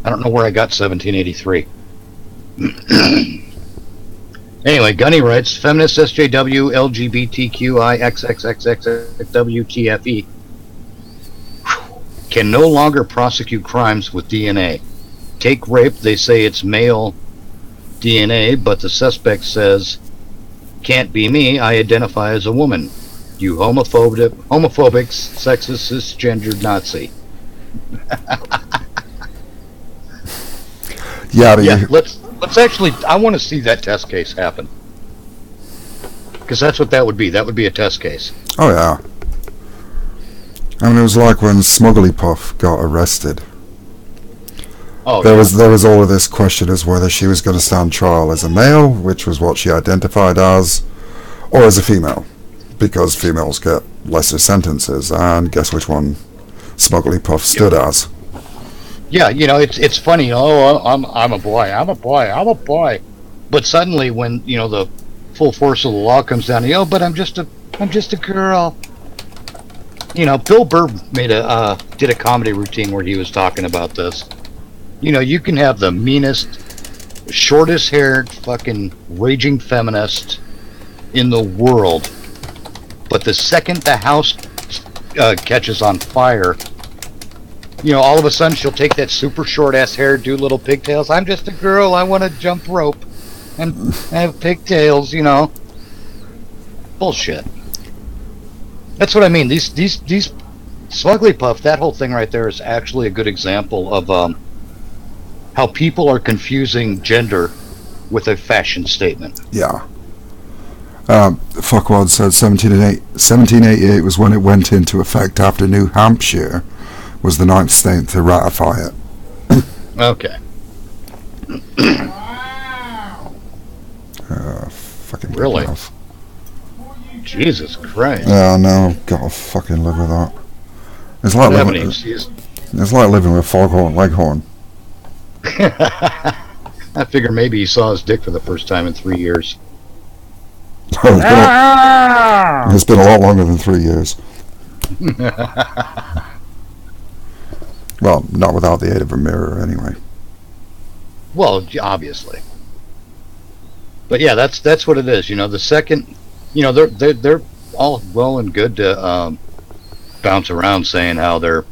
I don't know where I got 1783. Anyway, Gunny writes, feminist SJW LGBTQI XXXXWTFE can no longer prosecute crimes with DNA. Take rape, they say it's male DNA, but the suspect says, can't be me, I identify as a woman. You homophobic, sexist, cisgendered Nazi. Yeah, let's actually, I want to see that test case happen. Because that's what that would be. That would be a test case. Oh, yeah. I mean, it was like when Smuggly Puff got arrested. Oh, there was all of this question as whether she was going to stand trial as a male, which was what she identified as, or as a female, because females get lesser sentences, and guess which one Smuggly Puff stood as. Yeah, you know, it's funny. Oh, I'm a boy. But suddenly, when you know the full force of the law comes down, but I'm just a girl. You know, Bill Burr did a comedy routine where he was talking about this. You know, you can have the meanest, shortest haired, fucking raging feminist in the world, but the second the house catches on fire, you know, all of a sudden she'll take that super short ass hair, do little pigtails. I'm just a girl. I want to jump rope and have pigtails. You know, bullshit. That's what I mean. These Smugly Puff. That whole thing right there is actually a good example of how people are confusing gender with a fashion statement. Yeah. Fuckwad said 1788 was when it went into effect after New Hampshire was the 9th state to ratify it. Okay. Fucking really? Jesus Christ. Yeah, no, gotta fucking live with that. It's like living with Foghorn Leghorn. I figure maybe he saw his dick for the first time in 3 years. It's been a lot longer than 3 years. Well, not without the aid of a mirror, anyway. Well, obviously. But yeah, that's what it is. You know, the second, you know, they're all well and good to bounce around saying how they're,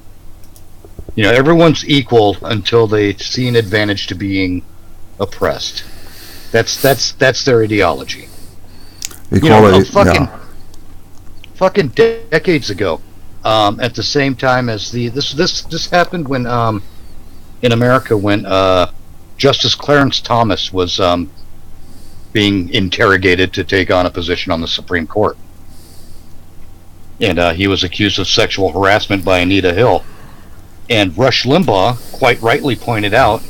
you know, everyone's equal until they see an advantage to being oppressed. That's their ideology. Equality, fucking decades ago, at the same time as this happened when in America when Justice Clarence Thomas was being interrogated to take on a position on the Supreme Court, and he was accused of sexual harassment by Anita Hill. And Rush Limbaugh quite rightly pointed out,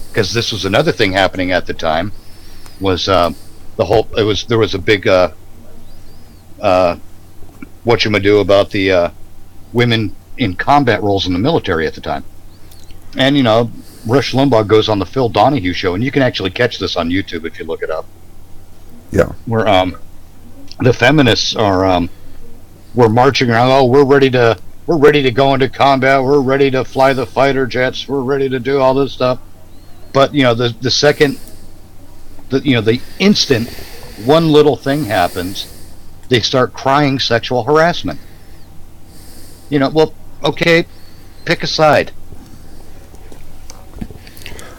because this was another thing happening at the time, was there was a big whatchamado about the women in combat roles in the military at the time. And Rush Limbaugh goes on the Phil Donahue show, and you can actually catch this on YouTube if you look it up. Yeah. Where the feminists are we're marching around. Oh, we're ready to go into combat. We're ready to fly the fighter jets. We're ready to do all this stuff. But the second, the instant one little thing happens, they start crying sexual harassment. Well, okay, pick a side.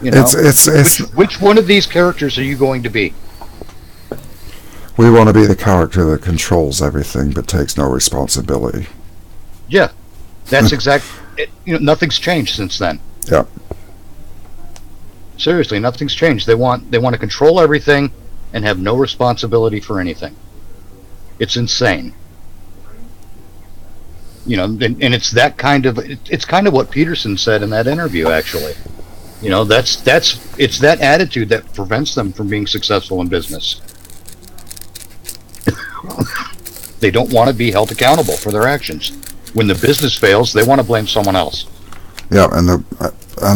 Which one of these characters are you going to be? We want to be the character that controls everything but takes no responsibility. Yeah, that's nothing's changed since then. Yeah. Seriously, nothing's changed. They want to control everything and have no responsibility for anything. It's insane. And it's that kind of it's kind of what Peterson said in that interview, actually. It's that attitude that prevents them from being successful in business. They don't want to be held accountable for their actions. When the business fails, they want to blame someone else. Yeah, and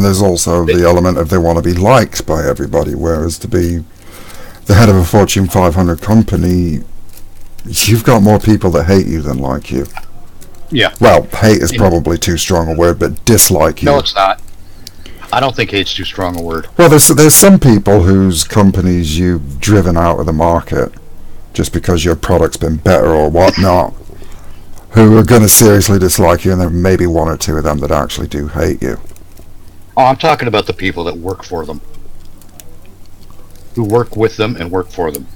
there's also the element of they want to be liked by everybody, whereas to be the head of a Fortune 500 company, you've got more people that hate you than like you. Yeah. Well, hate is probably too strong a word, but dislike you. No, it's not. I don't think hate's too strong a word. Well, there's some people whose companies you've driven out of the market just because your product's been better or whatnot, who are going to seriously dislike you, and there may be one or two of them that actually do hate you. Oh, I'm talking about the people that work for them. Who work with them and work for them.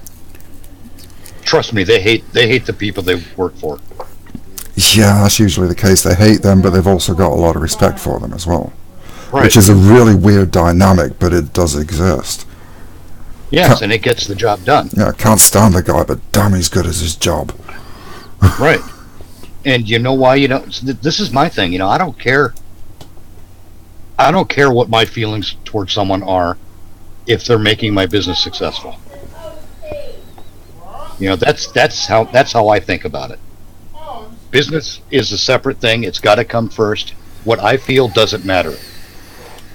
Trust me, they hate the people they work for. Yeah, that's usually the case. They hate them, but they've also got a lot of respect for them as well. Right. Which is a really weird dynamic, but it does exist. Yes, and it gets the job done. Yeah, can't stand the guy, but damn, he's good at his job. Right. And you know why? This is my thing. I don't care. I don't care what my feelings towards someone are if they're making my business successful. That's how I think about it. Business is a separate thing. It's got to come first. What I feel doesn't matter.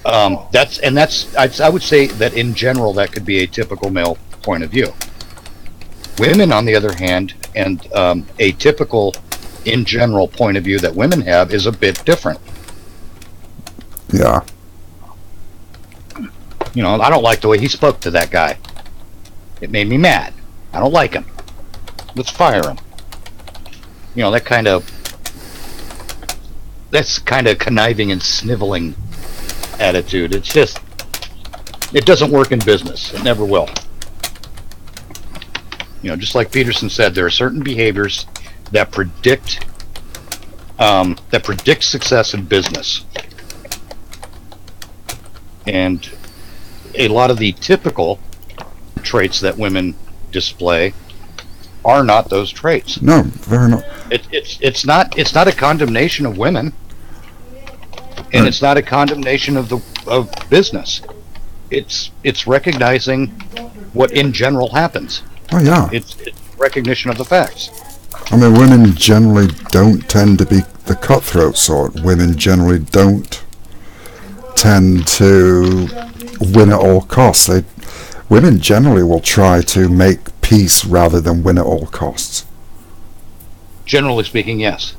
I would say that in general that could be a typical male point of view. Women, on the other hand, and a typical, in general, point of view that women have is a bit different. Yeah. I don't like the way he spoke to that guy. It made me mad. I don't like him. Let's fire him. That's kind of conniving and sniveling attitude. It's just, it doesn't work in business. It never will. Just like Peterson said, there are certain behaviors that predict success in business. And a lot of the typical traits that women display are not those traits. No, very not. It's not a condemnation of women, and it's not a condemnation of business. It's recognizing what in general happens. Oh yeah. It's recognition of the facts. I mean, women generally don't tend to be the cutthroat sort. Women generally don't tend to win at all costs. Women generally will try to make peace rather than win at all costs. Generally speaking, yes.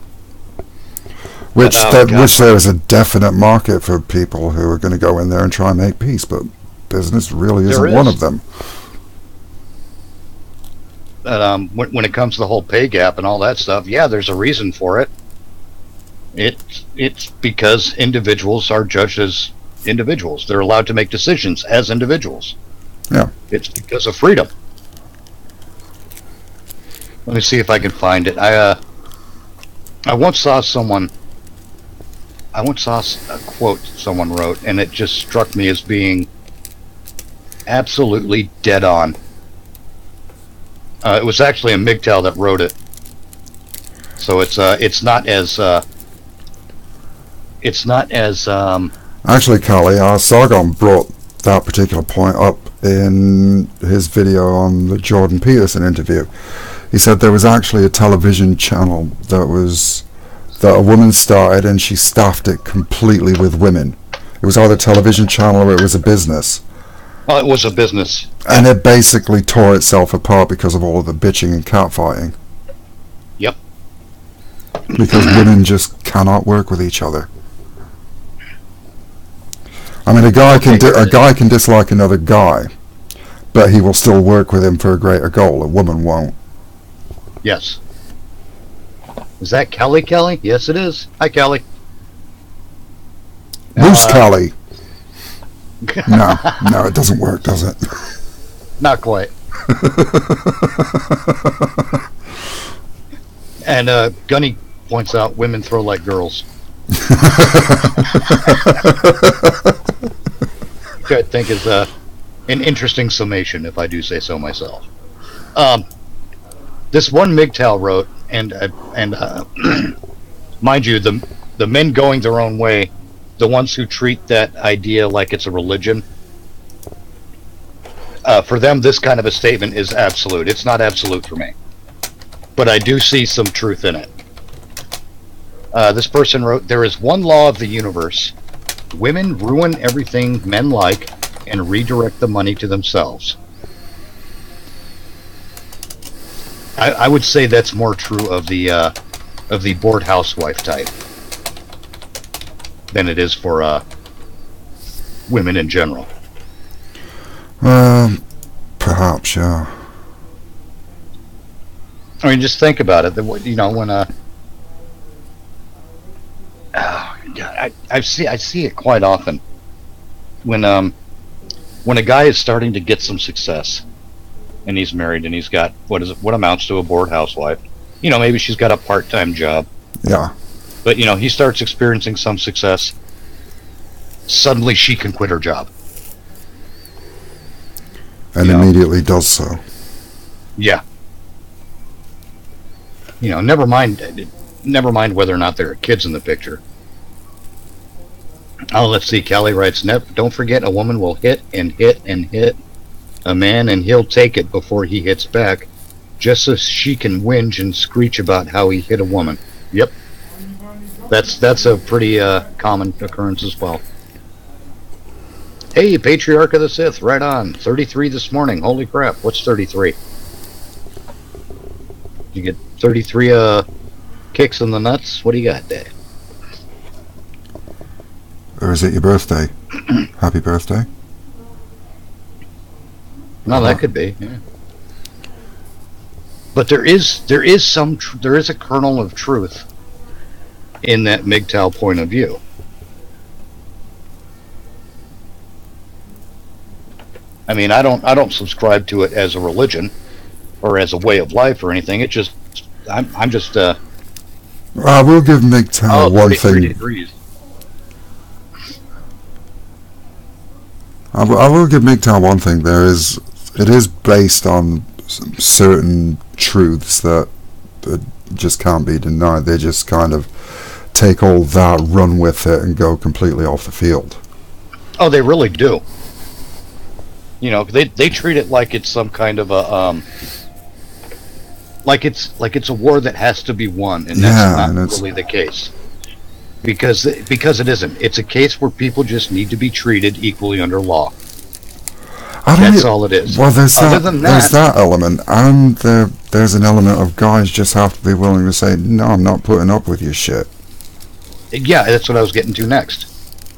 Which there is a definite market for people who are going to go in there and try and make peace, but business really isn't one of them. When it comes to the whole pay gap and all that stuff, yeah, there's a reason for it. It's because individuals are judged as individuals. They're allowed to make decisions as individuals. Yeah. It's because of freedom. Let me see if I can find it. I once saw a quote someone wrote, and it just struck me as being absolutely dead on. It was actually a MGTOW that wrote it, so it's not as it's not as Actually, Callie, Sargon brought that particular point up in his video on the Jordan Peterson interview. He said there was actually a television channel that a woman started, and she staffed it completely with women. It was either a television channel or it was a business. Oh, it was a business. And it basically tore itself apart because of all of the bitching and catfighting. Yep. Because women just cannot work with each other. I mean, a guy can dislike another guy, but he will still work with him for a greater goal. A woman won't. Yes. Is that Kelly? Yes, it is. Hi, Kelly. Moosecow. No, it doesn't work, does it? Not quite. And Gunny points out women throw like girls. Which I think is an interesting summation, if I do say so myself. This one MGTOW wrote, and mind you, the men going their own way, the ones who treat that idea like it's a religion, for them, this kind of a statement is absolute. It's not absolute for me, but I do see some truth in it. This person wrote, "There is one law of the universe. Women ruin everything men like and redirect the money to themselves." I would say that's more true of the bored housewife type than it is for women in general. Perhaps, yeah. I mean, just think about it. You know, when I see it quite often when a guy is starting to get some success, and he's married, and he's got what amounts to a bored housewife. You know, maybe she's got a part-time job. Yeah. But you know, he starts experiencing some success. Suddenly, she can quit her job, and immediately does so. Yeah. You know, never mind whether or not there are kids in the picture. Oh, let's see. Callie writes, "Don't forget, a woman will hit and hit and hit a man, and he'll take it before he hits back, just so she can whinge and screech about how he hit a woman." Yep. That's a pretty common occurrence as well. Hey, Patriarch of the Sith, right on. 33 this morning. Holy crap. What's 33? You get 33 kicks in the nuts? What do you got there? Or is it your birthday? Happy birthday. No, that could be. Yeah. But there is a kernel of truth in that MGTOW point of view. I mean, I don't subscribe to it as a religion or as a way of life or anything. It just I'm just I will give MGTOW one thing. Degrees. I will give MGTOW one thing. It is based on certain truths that just can't be denied. They just kind of take all that, run with it, and go completely off the field. Oh, they really do. You know, they treat it like it's some kind of a like it's a war that has to be won, and that's not really the case. Because it isn't. It's a case where people just need to be treated equally under law. That's all it is. Well, there's that element, and there's an element of guys just have to be willing to say, "No, I'm not putting up with your shit." Yeah, that's what I was getting to next.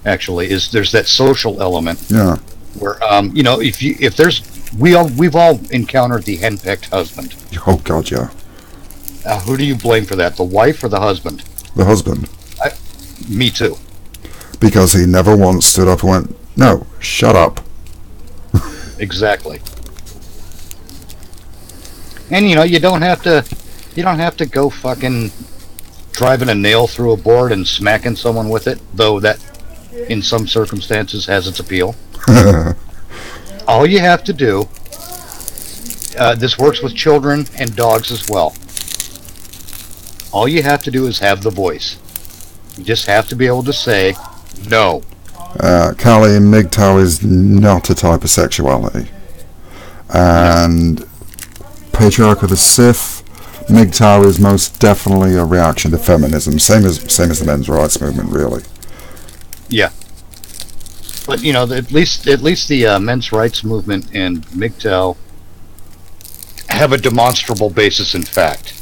Actually, there's that social element. Yeah. Where you know, we've all encountered the henpecked husband. Oh God, yeah. Who do you blame for that? The wife or the husband? The husband. Me too. Because he never once stood up and went, "No, shut up." Exactly. And you know, you don't have to go fucking driving a nail through a board and smacking someone with it, though that in some circumstances has its appeal. All you have to do, this works with children and dogs as well. All you have to do is have the voice. You just have to be able to say no. Kali, MGTOW is not a type of sexuality. And Patriarch of the Sith, MGTOW is most definitely a reaction to feminism, same as the men's rights movement, really. Yeah. But you know, at least the men's rights movement and MGTOW have a demonstrable basis in fact,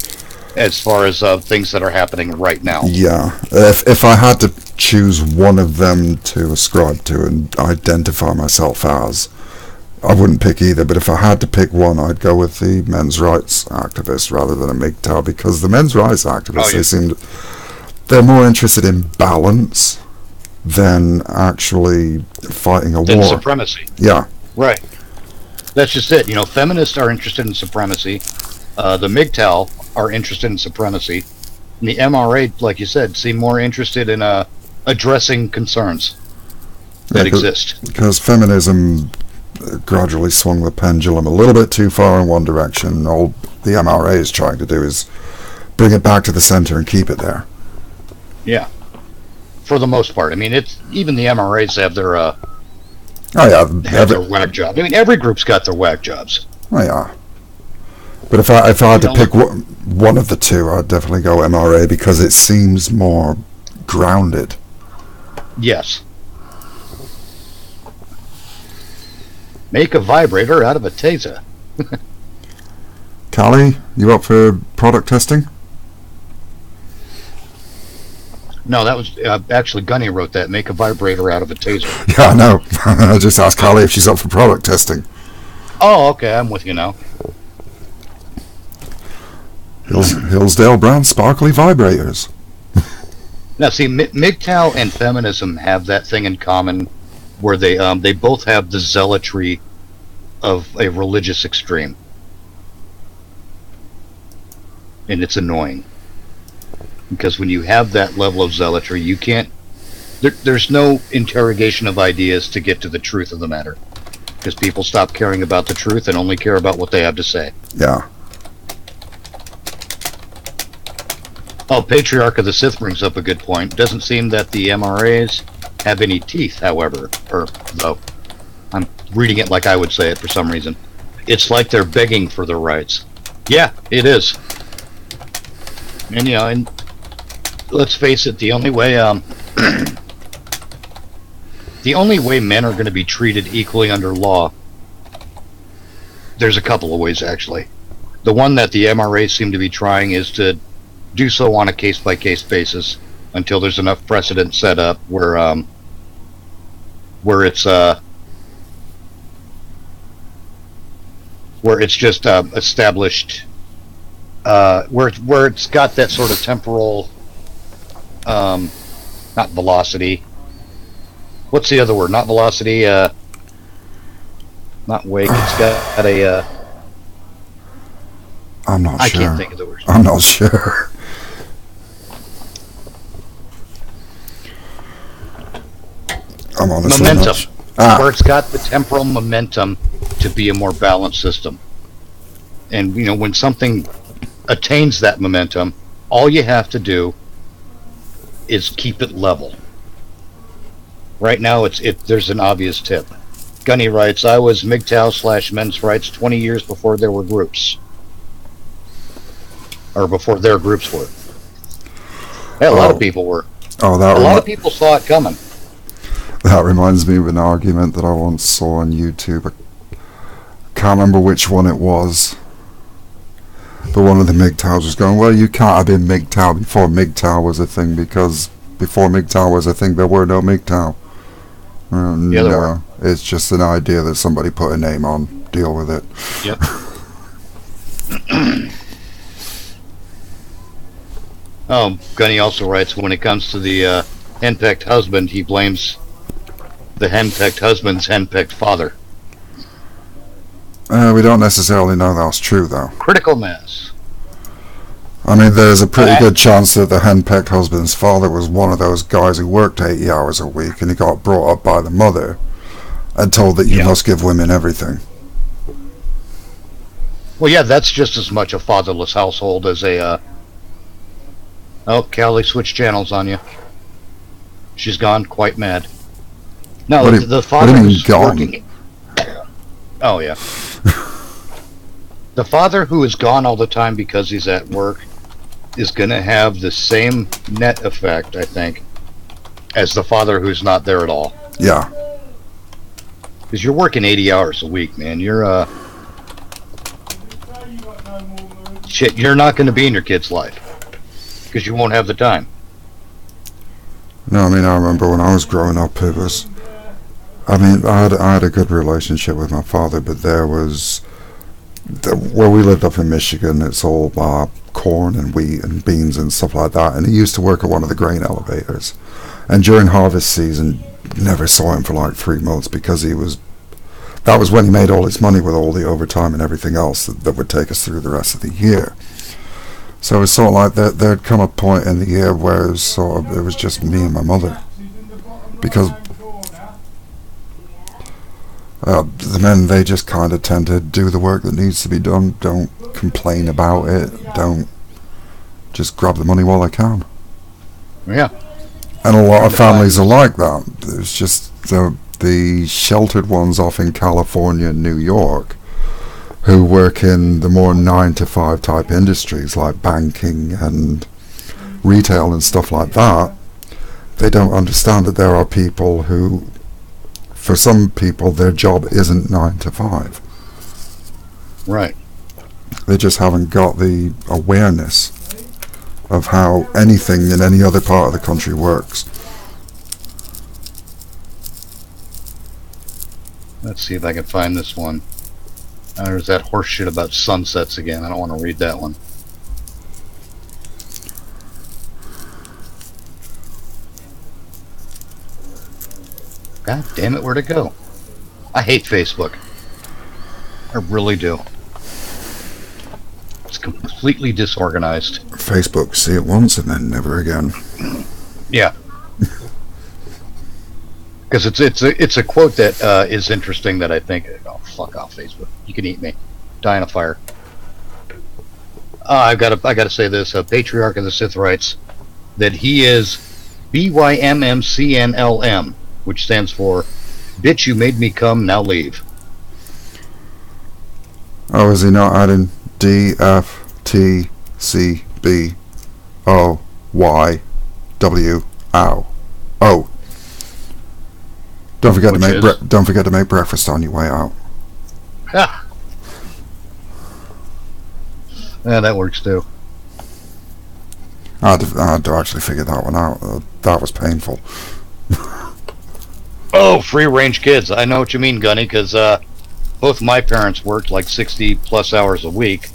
as far as things that are happening right now. Yeah, if I had to choose one of them to ascribe to and identify myself as, I wouldn't pick either. But if I had to pick one, I'd go with the men's rights activists rather than a MGTOW, because the men's rights activists, they're more interested in balance than actually fighting a war. Supremacy. Yeah. Right. That's just it. You know, feminists are interested in supremacy. The MGTOW are interested in supremacy. And the MRA, like you said, seem more interested in addressing concerns that exist. Because feminism gradually swung the pendulum a little bit too far in one direction. All the MRA is trying to do is bring it back to the center and keep it there. Yeah. For the most part. I mean, it's even the MRAs have their their whack job. I mean, every group's got their whack jobs. Oh yeah. But if I had to pick one of the two, I'd definitely go MRA, because it seems more grounded. Yes. Make a vibrator out of a taser. Callie, you up for product testing? No, that was actually Gunny wrote that. Make a vibrator out of a taser. Yeah, I know. I just asked Callie if she's up for product testing. Oh, okay, I'm with you now. Hillsdale brand sparkly vibrators. Now, see, MGTOW and feminism have that thing in common, where they both have the zealotry of a religious extreme, and it's annoying because when you have that level of zealotry, you can't. There's no interrogation of ideas to get to the truth of the matter, because people stop caring about the truth and only care about what they have to say. Yeah. Oh, Patriarch of the Sith brings up a good point. It doesn't seem that the MRAs have any teeth, however, though. I'm reading it like I would say it for some reason. It's like they're begging for their rights. Yeah, it is. And, you know, and let's face it, the only way men are going to be treated equally under law, there's a couple of ways, actually. The one that the MRAs seem to be trying is to do so on a case-by-case basis until there's enough precedent set up where it's just established, where it's got that sort of temporal, not velocity. What's the other word? Not velocity. Not wake. It's got a. I'm not sure. I can't think of the word. I'm not sure. I'm honestly momentum, not where it's got the temporal momentum to be a more balanced system. And you know, when something attains that momentum, all you have to do is keep it level. Right now, there's an obvious tip. Gunny writes, "I was MGTOW/men's rights 20 years before there were groups, or before their groups were." Yeah, a lot of people were. Oh, a lot of people saw it coming. That reminds me of an argument that I once saw on YouTube. I can't remember which one it was. But one of the MGTOWs was going, well, you can't have been MGTOW before MGTOW was a thing, because before MGTOW was a thing, there were no MGTOW. Yeah, there were. It's just an idea that somebody put a name on. Deal with it. Yep. Gunny also writes, when it comes to the henpecked husband, he blames the henpecked husband's henpecked father. We don't necessarily know that's true, though. Critical mass. I mean, there's a pretty good chance that the henpecked husband's father was one of those guys who worked 80 hours a week, and he got brought up by the mother and told that you must give women everything. Well, yeah, that's just as much a fatherless household as a... Oh, Callie, switch channels on you. She's gone quite mad. No, What do the you father mean who's gone? working. Oh yeah, the father who is gone all the time because he's at work is going to have the same net effect, I think, as the father who's not there at all. Yeah. Because you're working 80 hours a week, man. You're shit. You're not going to be in your kid's life because you won't have the time. No, I mean, I remember when I was growing up, it was. I mean, I had a good relationship with my father, but there was. Where we lived up in Michigan, it's all corn and wheat and beans and stuff like that. And he used to work at one of the grain elevators. And during harvest season, never saw him for like 3 months because he was. That was when he made all his money with all the overtime and everything else that would take us through the rest of the year. So it was sort of like there'd come a point in the year where it was just me and my mother. Because the men, they just kind of tend to do the work that needs to be done, don't complain about it, don't just grab the money while they can. Yeah. And a lot of families are like that. It's just the sheltered ones off in California and New York who work in the more 9-to-5 type industries like banking and retail and stuff like that. They don't understand that there are people who, for some people, their job isn't 9 to 5. Right. They just haven't got the awareness of how anything in any other part of the country works. Let's see if I can find this one. There's that horse shit about sunsets again. I don't want to read that one. God damn it, where'd it go? I hate Facebook. I really do. It's completely disorganized. Facebook, see it once and then never again. Yeah. Because it's a quote that is interesting that I think, oh, fuck off, Facebook. You can eat me. Die in a fire. I gotta say this. Patriarch of the Sith writes that he is BYMMCNLM, which stands for Bitch, you made me come, now leave. Oh, is he not adding D, F, T, C, B, O, Y, W, ow. Oh. Don't forget to make breakfast on your way out. Ah. Yeah, that works too. I had to actually figure that one out. That was painful. Oh, free range kids. I know what you mean, Gunny, because both my parents worked like 60 plus hours a week.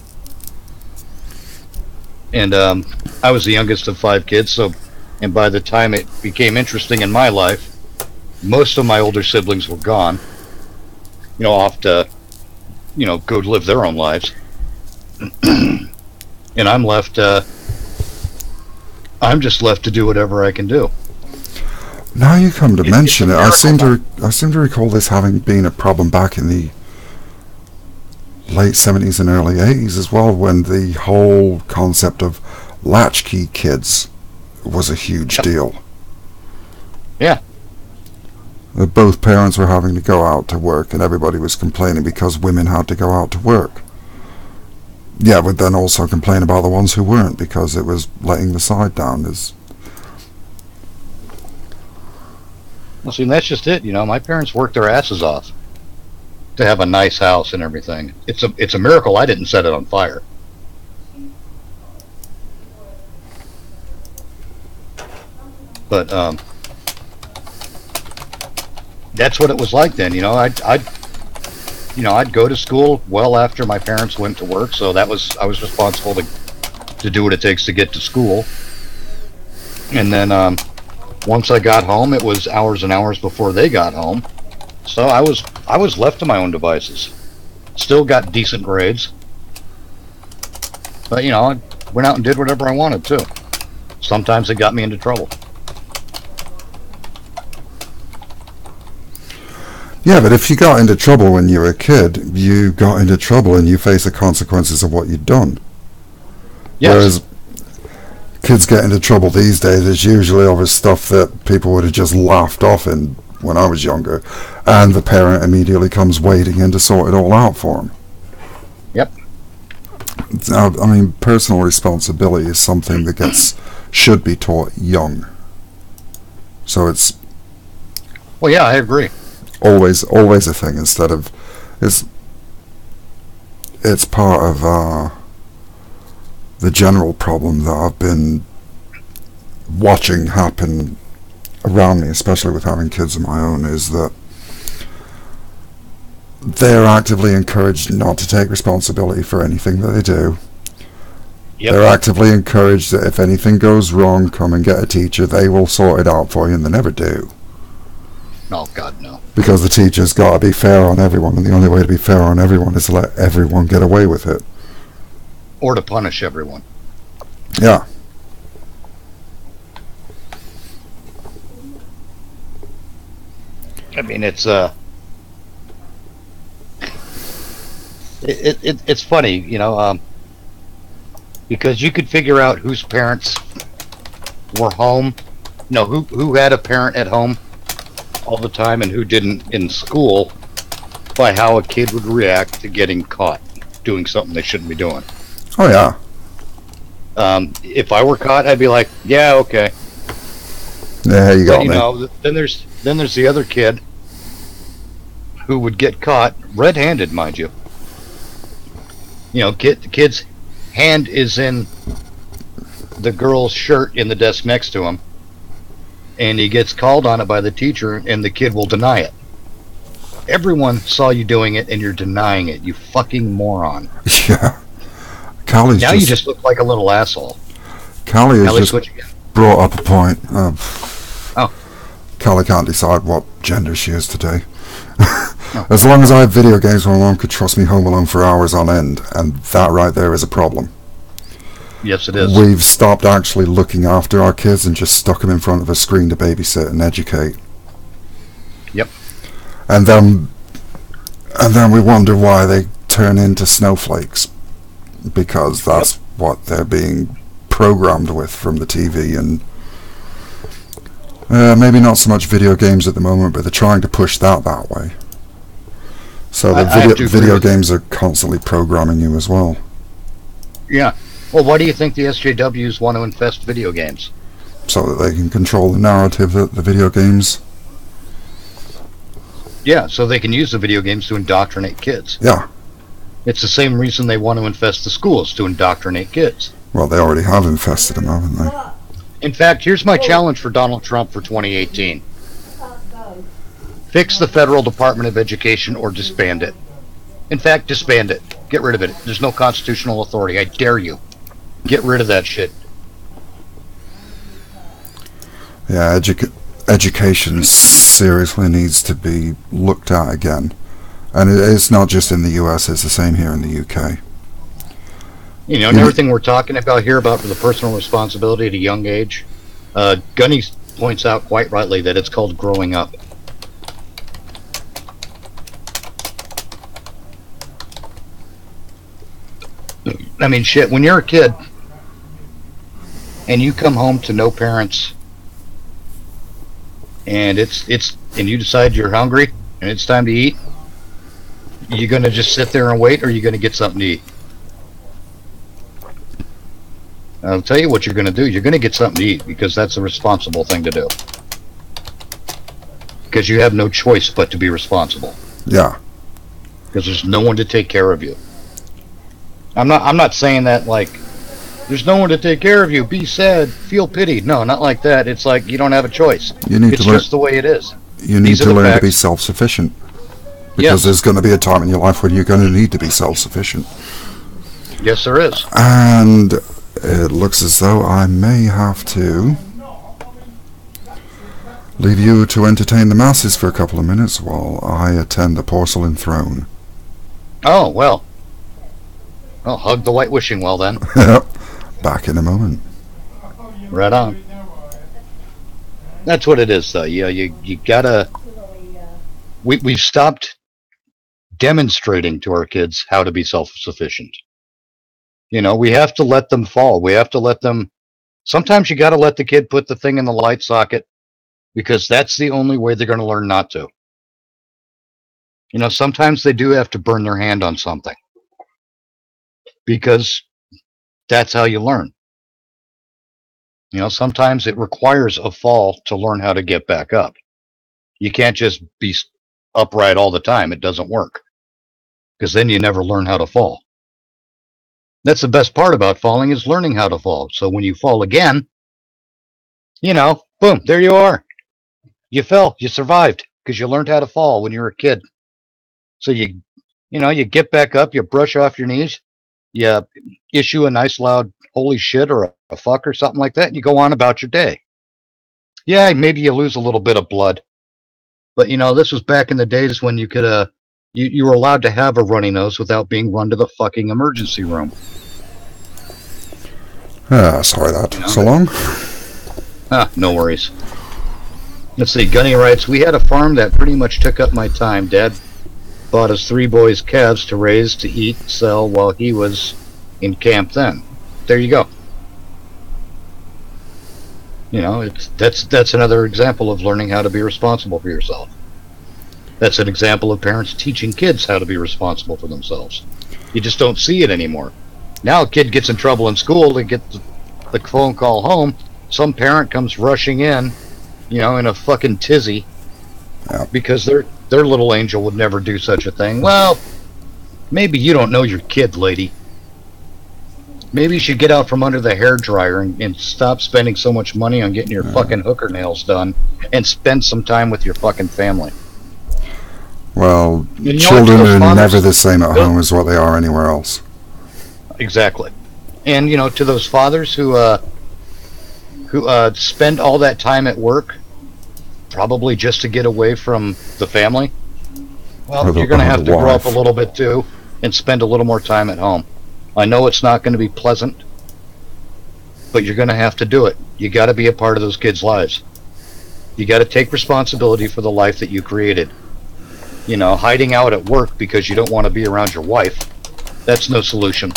And I was the youngest of 5 kids, and by the time it became interesting in my life, most of my older siblings were gone, off to, go live their own lives. And I'm just left to do whatever I can do. Now you come to mention it, I seem to recall this having been a problem back in the late 70s and early 80s as well, when the whole concept of latchkey kids was a huge deal. Yeah. Both parents were having to go out to work, and everybody was complaining because women had to go out to work. Yeah, but then also complain about the ones who weren't, because it was letting the side down. Well, see, that's just it. My parents worked their asses off to have a nice house and everything. It's a miracle I didn't set it on fire. But that's what it was like then. I'd go to school well after my parents went to work, so I was responsible to do what it takes to get to school. And then once I got home, it was hours and hours before they got home, so I was left to my own devices. Still got decent grades, but I went out and did whatever I wanted too. Sometimes it got me into trouble. Yeah, but if you got into trouble when you were a kid, you got into trouble and you face the consequences of what you'd done. Yes. Whereas kids get into trouble these days, it's usually over stuff that people would have just laughed off in when I was younger, and the parent immediately comes wading in to sort it all out for them. Yep. I mean, personal responsibility is something that should be taught young. So it's Well, yeah, I agree. always a thing instead of it's part of the general problem that I've been watching happen around me, especially with having kids of my own, is that they're actively encouraged not to take responsibility for anything that they do. Yep. They're actively encouraged that if anything goes wrong, come and get a teacher. They will sort it out for you, and they never do. Oh, God, no. Because the teacher's got to be fair on everyone, and the only way to be fair on everyone is to let everyone get away with it. Or to punish everyone. Yeah. I mean, it's it's funny, you know, because you could figure out whose parents were home, no, who had a parent at home all the time and who didn't in school by how a kid would react to getting caught doing something they shouldn't be doing. Oh yeah. If I were caught, I'd be like, yeah, okay. Yeah, you got But, you me. know, then there's the other kid who would get caught red-handed, mind you. You know, the kid's hand is in the girl's shirt in the desk next to him, and he gets called on it by the teacher, and the kid will deny it. Everyone saw you doing it, and you're denying it. You fucking moron. Yeah. Callie's Now you just look like a little asshole. Callie has Callie, just switch again. brought up a point. Oh. Callie can't decide what gender she is today. Oh. As long as I have video games, my mom could trust me home alone for hours on end, and that right there is a problem. Yes, it is. We've stopped actually looking after our kids and just stuck them in front of a screen to babysit and educate. Yep. And then we wonder why they turn into snowflakes, because that's what they're being programmed with from the TV, and maybe not so much video games at the moment, but they're trying to push that way. So the video games are constantly programming you as well. Yeah. Well, why do you think the SJWs want to infest video games? So that they can control the narrative that the video games... Yeah, so they can use the video games to indoctrinate kids. Yeah. It's the same reason they want to infest the schools, to indoctrinate kids. Well, they already have infested them, haven't they? In fact, here's my challenge for Donald Trump for 2018. Fix the Federal Department of Education or disband it. In fact, disband it. Get rid of it. There's no constitutional authority. I dare you. Get rid of that shit. Yeah, education seriously needs to be looked at again. And it's not just in the US, it's the same here in the UK. You know, and everything we're talking about here about the personal responsibility at a young age, Gunny points out quite rightly that it's called growing up. I mean, shit, when you're a kid and you come home to no parents and and you decide you're hungry and it's time to eat, you gonna just sit there and wait, or are you gonna get something to eat? I'll tell you what you're gonna do. You're gonna get something to eat, because that's a responsible thing to do. Because you have no choice but to be responsible. Yeah. Because there's no one to take care of you. I'm not saying that like there's no one to take care of you, be sad, feel pity. No, not like that. It's like you don't have a choice. It's just the way it is. You need to learn to be self-sufficient. Because there's going to be a time in your life when you're going to need to be self-sufficient. Yes, there is. And it looks as though I may have to leave you to entertain the masses for a couple of minutes while I attend the porcelain throne. Oh, well. I'll hug the white wishing well then. Back in a moment. Right on. That's what it is, though. You gotta... We've stopped demonstrating to our kids how to be self-sufficient. You know, we have to let them fall. We have to let them Sometimes you got to let the kid put the thing in the light socket because that's the only way they're going to learn not to. Sometimes they do have to burn their hand on something because that's how you learn. Sometimes it requires a fall to learn how to get back up. You can't just be upright all the time. It doesn't work because then you never learn how to fall. That's the best part about falling is learning how to fall. So when you fall again, boom, there you are. You fell, you survived because you learned how to fall when you were a kid. So you get back up, you brush off your knees, you issue a nice loud holy shit or a fuck or something like that, and you go on about your day. Yeah, maybe you lose a little bit of blood. But this was back in the days when you could you were allowed to have a runny nose without being run to the fucking emergency room. Sorry that took so long. No worries. Let's see, Gunny writes, we had a farm that pretty much took up my time. Dad bought us 3 boys' calves to raise, to eat, sell while he was in camp then. There you go. That's another example of learning how to be responsible for yourself. That's an example of parents teaching kids how to be responsible for themselves. You just don't see it anymore. Now a kid gets in trouble in school, they get the phone call home, some parent comes rushing in, in a fucking tizzy, because their little angel would never do such a thing. Well, maybe you don't know your kid, lady. Maybe you should get out from under the hairdryer and stop spending so much money on getting your fucking hooker nails done and spend some time with your fucking family. Well, children are never the same at home as what they are anywhere else. Exactly. And, to those fathers who spend all that time at work, probably just to get away from the family, well, you're going to have to grow up a little bit too and spend a little more time at home. I know it's not going to be pleasant, but you're going to have to do it. You got to be a part of those kids' lives. You got to take responsibility for the life that you created. Hiding out at work because you don't want to be around your wife, that's no solution.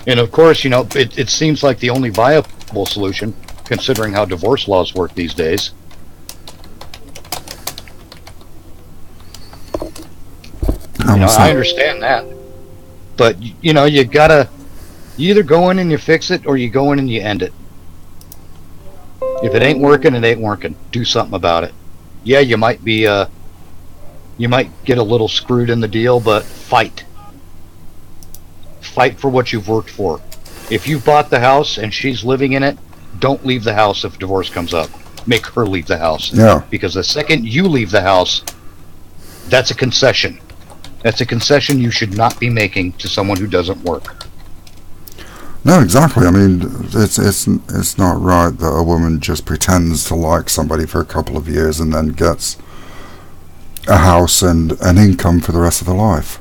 And of course, it seems like the only viable solution, considering how divorce laws work these days. I understand that. But, you either go in and you fix it, or you go in and you end it. If it ain't working, it ain't working. Do something about it. Yeah, you might get a little screwed in the deal, but fight. Fight for what you've worked for. If you've bought the house and she's living in it, don't leave the house if divorce comes up. Make her leave the house. Yeah. Because the second you leave the house, that's a concession. That's a concession you should not be making to someone who doesn't work. No, exactly. I mean, it's not right that a woman just pretends to like somebody for a couple of years and then gets a house and an income for the rest of their life.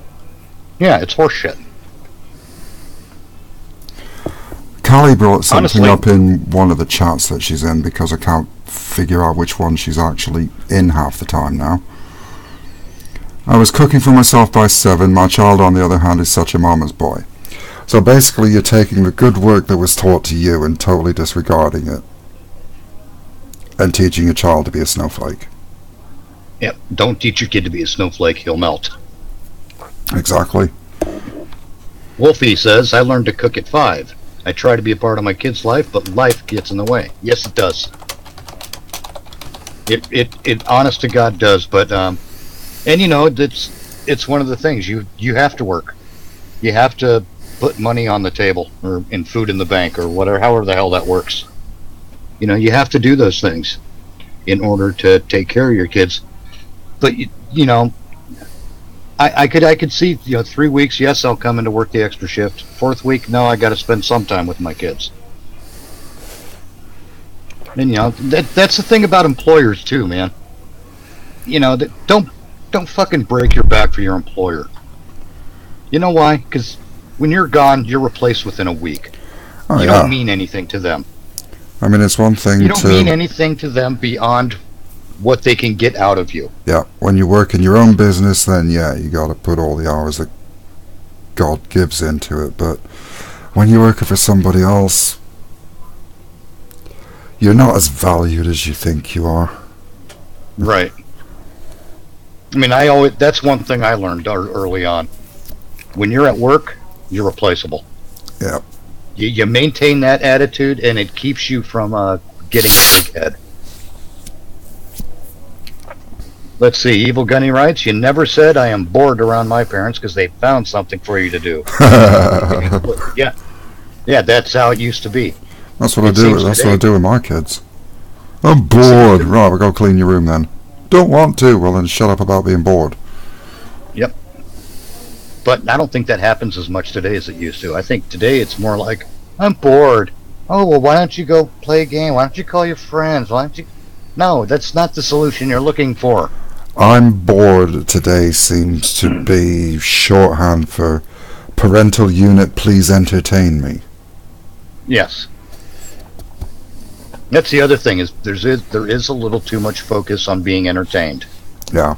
Yeah, it's horseshit. Callie brought something up in one of the chats that she's in, because I can't figure out which one she's actually in half the time now. I was cooking for myself by 7. My child, on the other hand, is such a mama's boy. So basically, you're taking the good work that was taught to you and totally disregarding it, and teaching your child to be a snowflake. Yep, don't teach your kid to be a snowflake, he'll melt. Exactly. Wolfie says, I learned to cook at 5. I try to be a part of my kid's life, but life gets in the way. Yes, it does. It honest to God does, but, and it's one of the things, you have to work. You have to put money on the table, or in food in the bank, or whatever, however the hell that works. You have to do those things in order to take care of your kids. But I could see 3 weeks, yes, I'll come in to work the extra shift. 4th week, no, I got to spend some time with my kids. And that's the thing about employers too, man. Don't fucking break your back for your employer. You know why? Because when you're gone, you're replaced within a week. You don't mean anything to them. I mean, it's one thing you don't mean anything to them beyond what they can get out of you. Yeah, when you work in your own business, then yeah, you got to put all the hours that God gives into it. But when you're working for somebody else, you're not as valued as you think you are. Right. I mean, that's one thing I learned early on. When you're at work, you're replaceable. Yeah. You maintain that attitude, and it keeps you from getting a big head. Let's see. Evil Gunny writes, "You never said I am bored around my parents because they found something for you to do." Yeah, that's how it used to be. That's what I do. That's what I do with my kids. I'm bored. Right, we'll go clean your room then. Don't want to. Well, then shut up about being bored. Yep. But I don't think that happens as much today as it used to. I think today it's more like, I'm bored. Oh, well, why don't you go play a game? Why don't you call your friends? Why don't you... No, that's not the solution you're looking for. I'm bored today seems to be shorthand for parental unit, please entertain me. Yes. That's the other thing, is there is a little too much focus on being entertained. Yeah.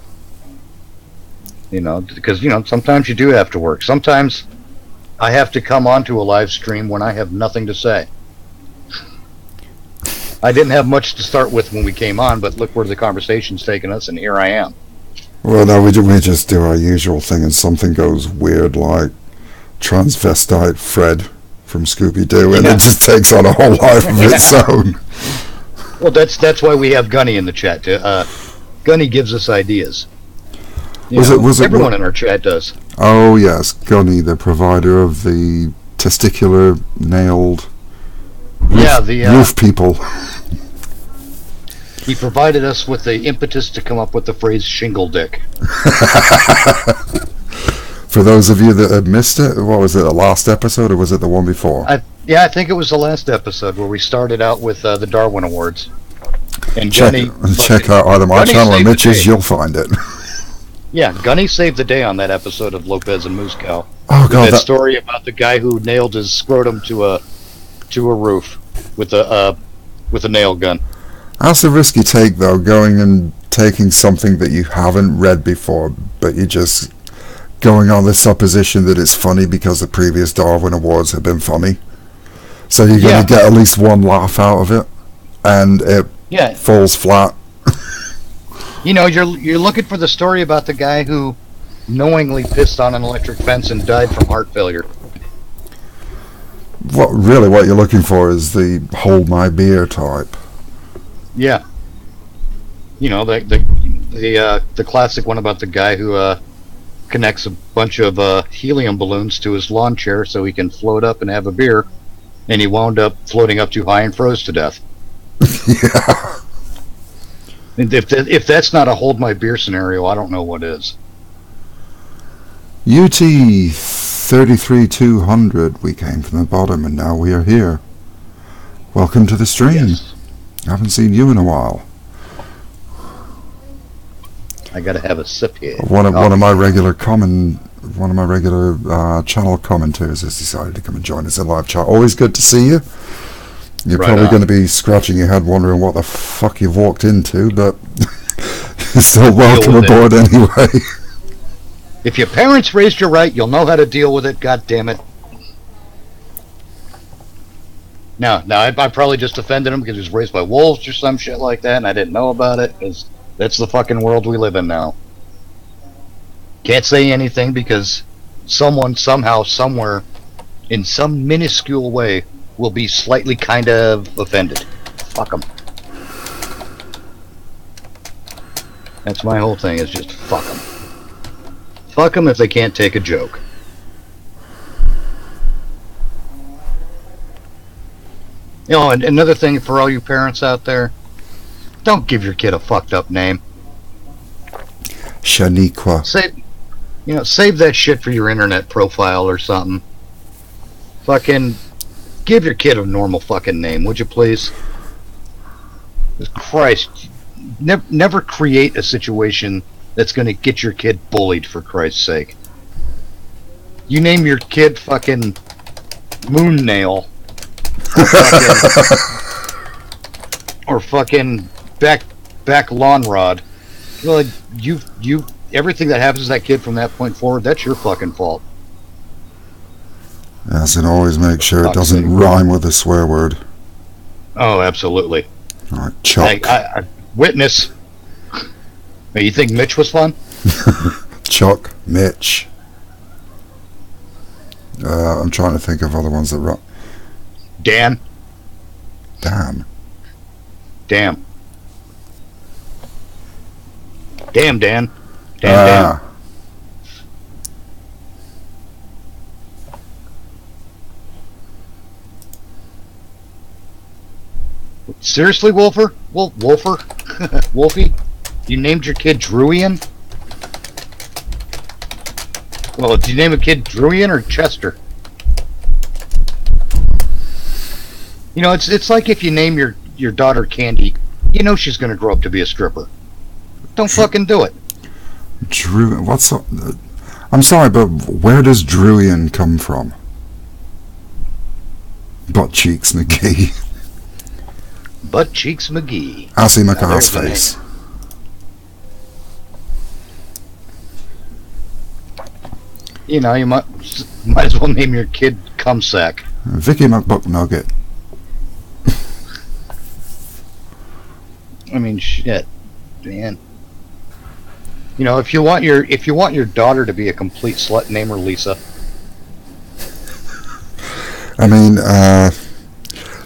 You know, because, you know, sometimes you do have to work. Sometimes I have to come onto a live stream when I have nothing to say. I didn't have much to start with when we came on, but look where the conversation's taken us, and here I am. Well, no, we just do our usual thing, and something goes weird, like transvestite Fred from Scooby-Doo, and it just takes on a whole life of its own. Well, that's why we have Gunny in the chat. Gunny gives us ideas. Everyone in our chat does. Oh yes, Gunny, the provider of the testicular nailed roof people. He provided us with the impetus to come up with the phrase "shingle dick." For those of you that had missed it, what was it, the last episode, or was it the one before? I think it was the last episode where we started out with the Darwin Awards. And check out either my channel or Mitch's, you'll find it. Yeah, Gunny saved the day on that episode of Lopez and Moosecow. Oh god, that story about the guy who nailed his scrotum to a roof with a nail gun. That's a risky take, though, going and taking something that you haven't read before, but you're just going on the supposition that it's funny because the previous Darwin Awards have been funny. So you're going to get at least one laugh out of it, and it falls flat. You know, you're looking for the story about the guy who knowingly pissed on an electric fence and died from heart failure. What you're looking for is the hold my beer type. Yeah. You know, the classic one about the guy who connects a bunch of helium balloons to his lawn chair so he can float up and have a beer, and he wound up floating up too high and froze to death. Yeah. And if that's not a hold my beer scenario, I don't know what is. UT 33200, we came from the bottom and now we are here. Welcome to the stream. Yes. I haven't seen you in a while. I gotta have a sip here. One of my regular channel commenters has decided to come and join us in live chat. Always good to see you. You're probably going to be scratching your head wondering what the fuck you've walked into, but you're still welcome aboard anyway. If your parents raised you right, you'll know how to deal with it, god damn it. No, I probably just offended him because he was raised by wolves or some shit like that, and I didn't know about it, because that's the fucking world we live in now. Can't say anything because someone, somehow, somewhere, in some minuscule way, will be slightly kind of offended. Fuck them. That's my whole thing, is just fuck them. Fuck them if they can't take a joke. You know, and another thing for all you parents out there, don't give your kid a fucked up name. Shaniqua. Save that shit for your internet profile or something. Fucking give your kid a normal fucking name, would you please? Christ, never create a situation that's gonna get your kid bullied, for Christ's sake. You name your kid fucking Moon Nail, or fucking back lawn rod. You know, like you everything that happens to that kid from that point forward, that's your fucking fault. Yes, and always make sure it Fuck's doesn't sake. rhyme with a swear word. Oh, absolutely. Like Chuck. Witness. You think Mitch was fun? Chuck, Mitch. I'm trying to think of other ones that rhyme. Dan. Dan. Damn. Damn, Dan. Damn. Seriously, Wolfer? Wolfer? Wolfie? You named your kid Druian? Well, did you name a kid Druian or Chester? You know, it's like if you name your daughter Candy, you know she's going to grow up to be a stripper. Don't fucking do it. I'm sorry, but where does Druian come from? Butt Cheeks McGee. Butt Cheeks McGee. Assy McAss face. You know, you might as well name your kid Cumsack. Vicky McBucknugget. I mean, shit, man. You know, if you want your daughter to be a complete slut, name her Lisa. I mean,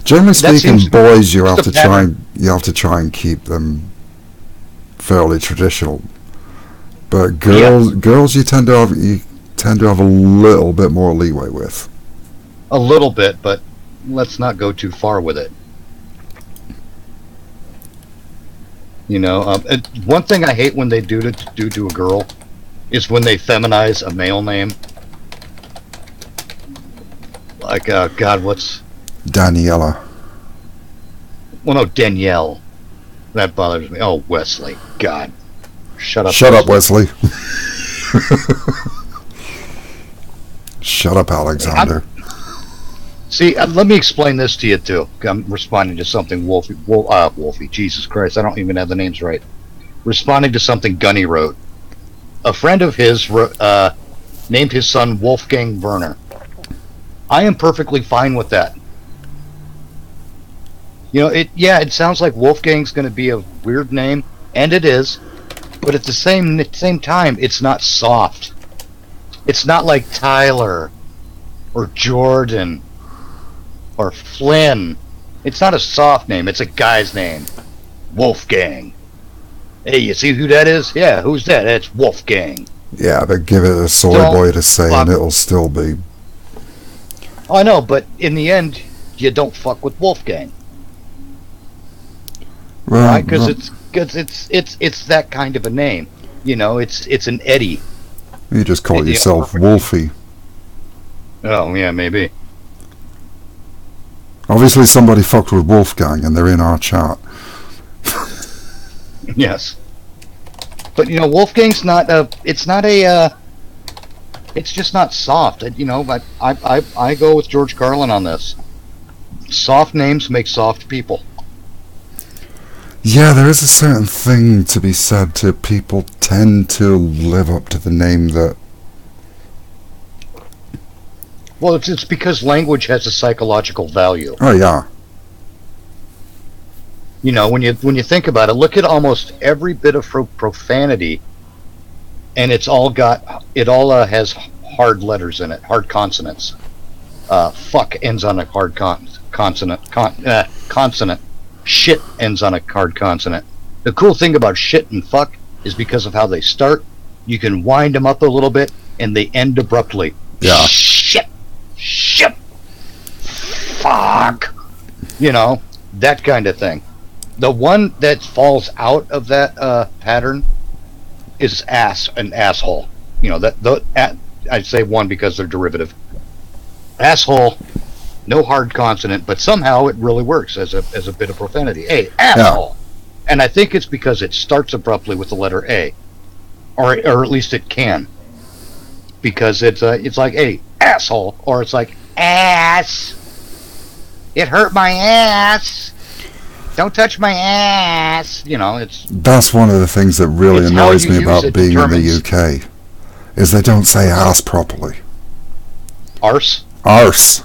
generally speaking, boys you have to try and keep them fairly traditional. But girls you tend to have a little bit more leeway with. A little bit, but let's not go too far with it. You know, one thing I hate when they do to a girl is when they feminize a male name. Like, God, what's... Daniela. Well, no, Danielle. That bothers me. Oh, Wesley. God. Shut up, Shut up, Wesley. Shut up, Alexander. See, let me explain this to you, too. I'm responding to something Wolfie, Jesus Christ, I don't even have the names right. Responding to something Gunny wrote. A friend of his named his son Wolfgang Werner. I am perfectly fine with that. You know, it sounds like Wolfgang's going to be a weird name, and it is, but at the same time, it's not soft. It's not like Tyler, or Jordan, or Flynn. It's not a soft name, it's a guy's name. Wolfgang. Hey, you see who that is? Yeah, who's that? That's Wolfgang. Yeah, but give it a soy boy to say and it'll still be. Oh, I know, but in the end, you don't fuck with Wolfgang. Well, right? Because it's that kind of a name. You know, it's an Eddie. You just call yourself Wolfie. Oh, yeah, maybe. Obviously somebody fucked with Wolfgang and they're in our chat. Yes. But, you know, Wolfgang's not it's just not soft. You know, I go with George Carlin on this. Soft names make soft people. Yeah, there is a certain thing to be said to people tend to live up to the name that... Well, it's because language has a psychological value. Oh, yeah. You know, when you think about it, look at almost every bit of profanity, and it all has hard letters in it, hard consonants. Fuck ends on a hard consonant. Consonant. Shit ends on a hard consonant. The cool thing about shit and fuck is because of how they start, you can wind them up a little bit, and they end abruptly. Yeah. Shit. Fuck. You know, that kind of thing. The one that falls out of that pattern is ass and asshole. You know, I'd say one because they're derivative. Asshole, no hard consonant, but somehow it really works as a bit of profanity. Hey, asshole. Yeah. And I think it's because it starts abruptly with the letter A, or at least it can, because it's like, hey, asshole, or it's like, ass. It hurt my ass. Don't touch my ass. You know, that's one of the things that really annoys me about being in the UK, is they don't say ass properly. Arse? arse,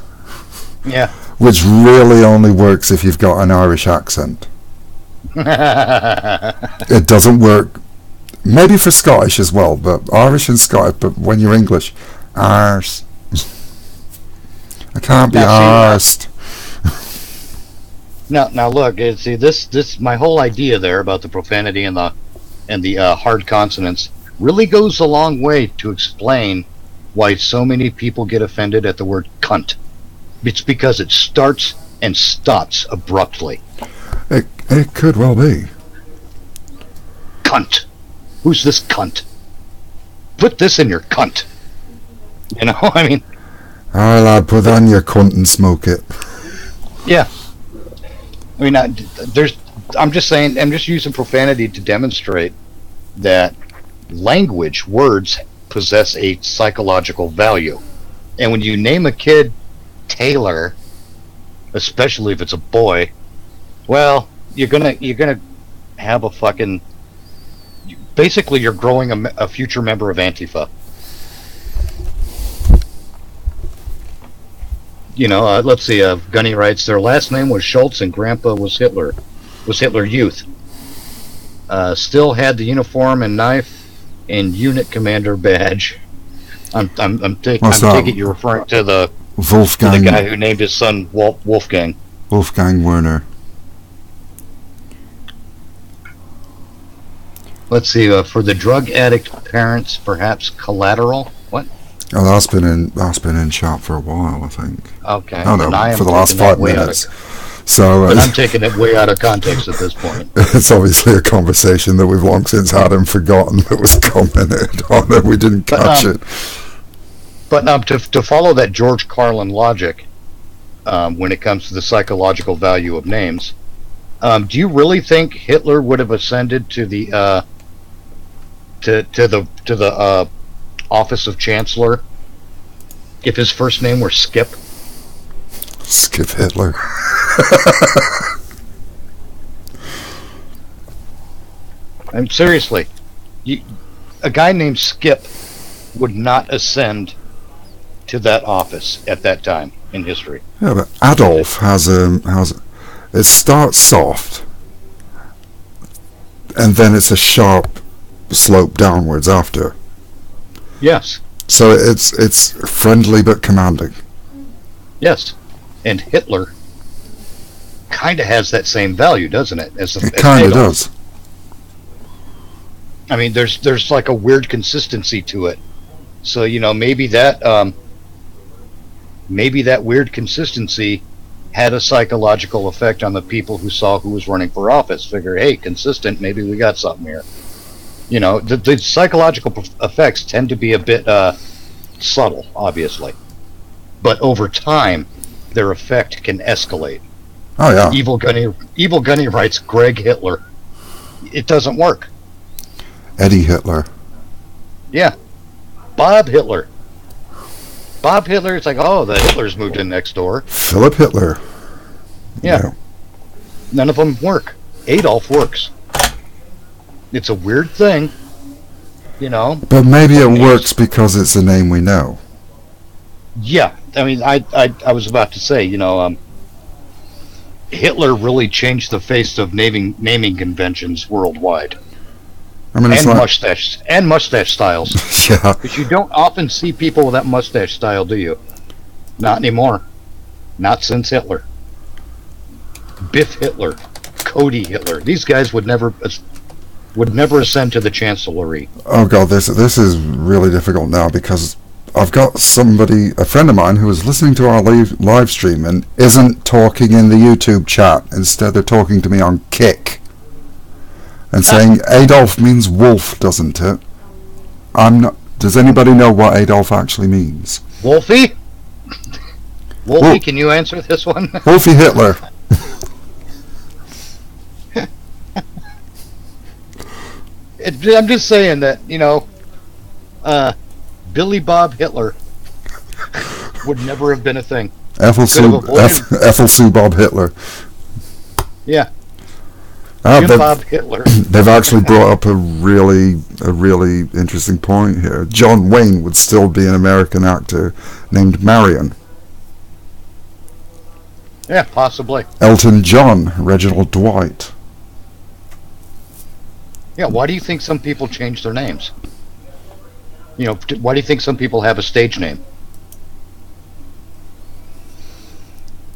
Yeah. which really only works if you've got an Irish accent. Yeah. It doesn't work, maybe for Scottish as well, but Irish and Scottish, but when you're English, arse. I can't be arsed. Now look, see this my whole idea there about the profanity and the hard consonants really goes a long way to explain why so many people get offended at the word cunt. It's because it starts and stops abruptly. It could well be. Cunt. Who's this cunt? Put this in your cunt. You know, I mean. Alright, lad, put on your cunt and smoke it. Yeah. I mean, I'm just saying, I'm just using profanity to demonstrate that language, words, possess a psychological value. And when you name a kid Taylor, especially if it's a boy, well, you're gonna have a fucking. Basically, you're growing a future member of Antifa. You know, let's see. Gunny writes, their last name was Schultz and Grandpa was Hitler. Was Hitler Youth. Still had the uniform and knife and unit commander badge. I'm taking you're referring to the Wolfgang. To the guy who named his son Wolfgang. Wolfgang Werner. Let's see. For the drug addict parents, perhaps collateral. What? Oh, that's been in chat for a while, I think. Okay. Oh no, for the last 5 minutes. So but I'm taking it way out of context at this point. It's obviously a conversation that we've long since had and forgotten that was commented on, and we didn't catch it. But to follow that George Carlin logic, when it comes to the psychological value of names, do you really think Hitler would have ascended to the to the office of Chancellor if his first name were Skip? Skip Hitler. I'm seriously, a guy named Skip would not ascend to that office at that time in history. Yeah, but Adolf has it starts soft, and then it's a sharp slope downwards after. Yes. So it's friendly but commanding. Yes, and Hitler kind of has that same value, doesn't it? It kind of does. I mean, there's like a weird consistency to it. So maybe that weird consistency had a psychological effect on the people who saw who was running for office. Figure, hey, consistent, maybe we got something here. The psychological effects tend to be a bit subtle, obviously, but over time, their effect can escalate. Oh yeah. Evil Gunny writes Greg Hitler. It doesn't work. Eddie Hitler. Yeah. Bob Hitler. Bob Hitler, it's like, oh, the Hitlers moved in next door. Philip Hitler. Yeah. None of them work. Adolf works. It's a weird thing, But maybe it works because it's a name we know. Yeah. I mean, I was about to say, Hitler really changed the face of naming conventions worldwide. I mean, and mustache styles. Yeah. Because you don't often see people with that mustache style, do you? Not anymore. Not since Hitler. Biff Hitler, Cody Hitler. These guys would never ascend to the chancellery. Oh god, this is really difficult now because I've got a friend of mine who is listening to our live stream and isn't talking in the YouTube chat. Instead, they're talking to me on Kick. And saying Adolf means wolf, doesn't it? Does anybody know what Adolf actually means? Wolfie? Wolfie, can you answer this one? Wolfie Hitler. I'm just saying that, Billy Bob Hitler would never have been a thing. Ethel Sue Bob Hitler. Yeah. Bob Hitler. They've actually brought up a really interesting point here. John Wayne would still be an American actor named Marion. Yeah, possibly. Elton John, Reginald Dwight. Yeah, why do you think some people change their names? Why do you think some people have a stage name?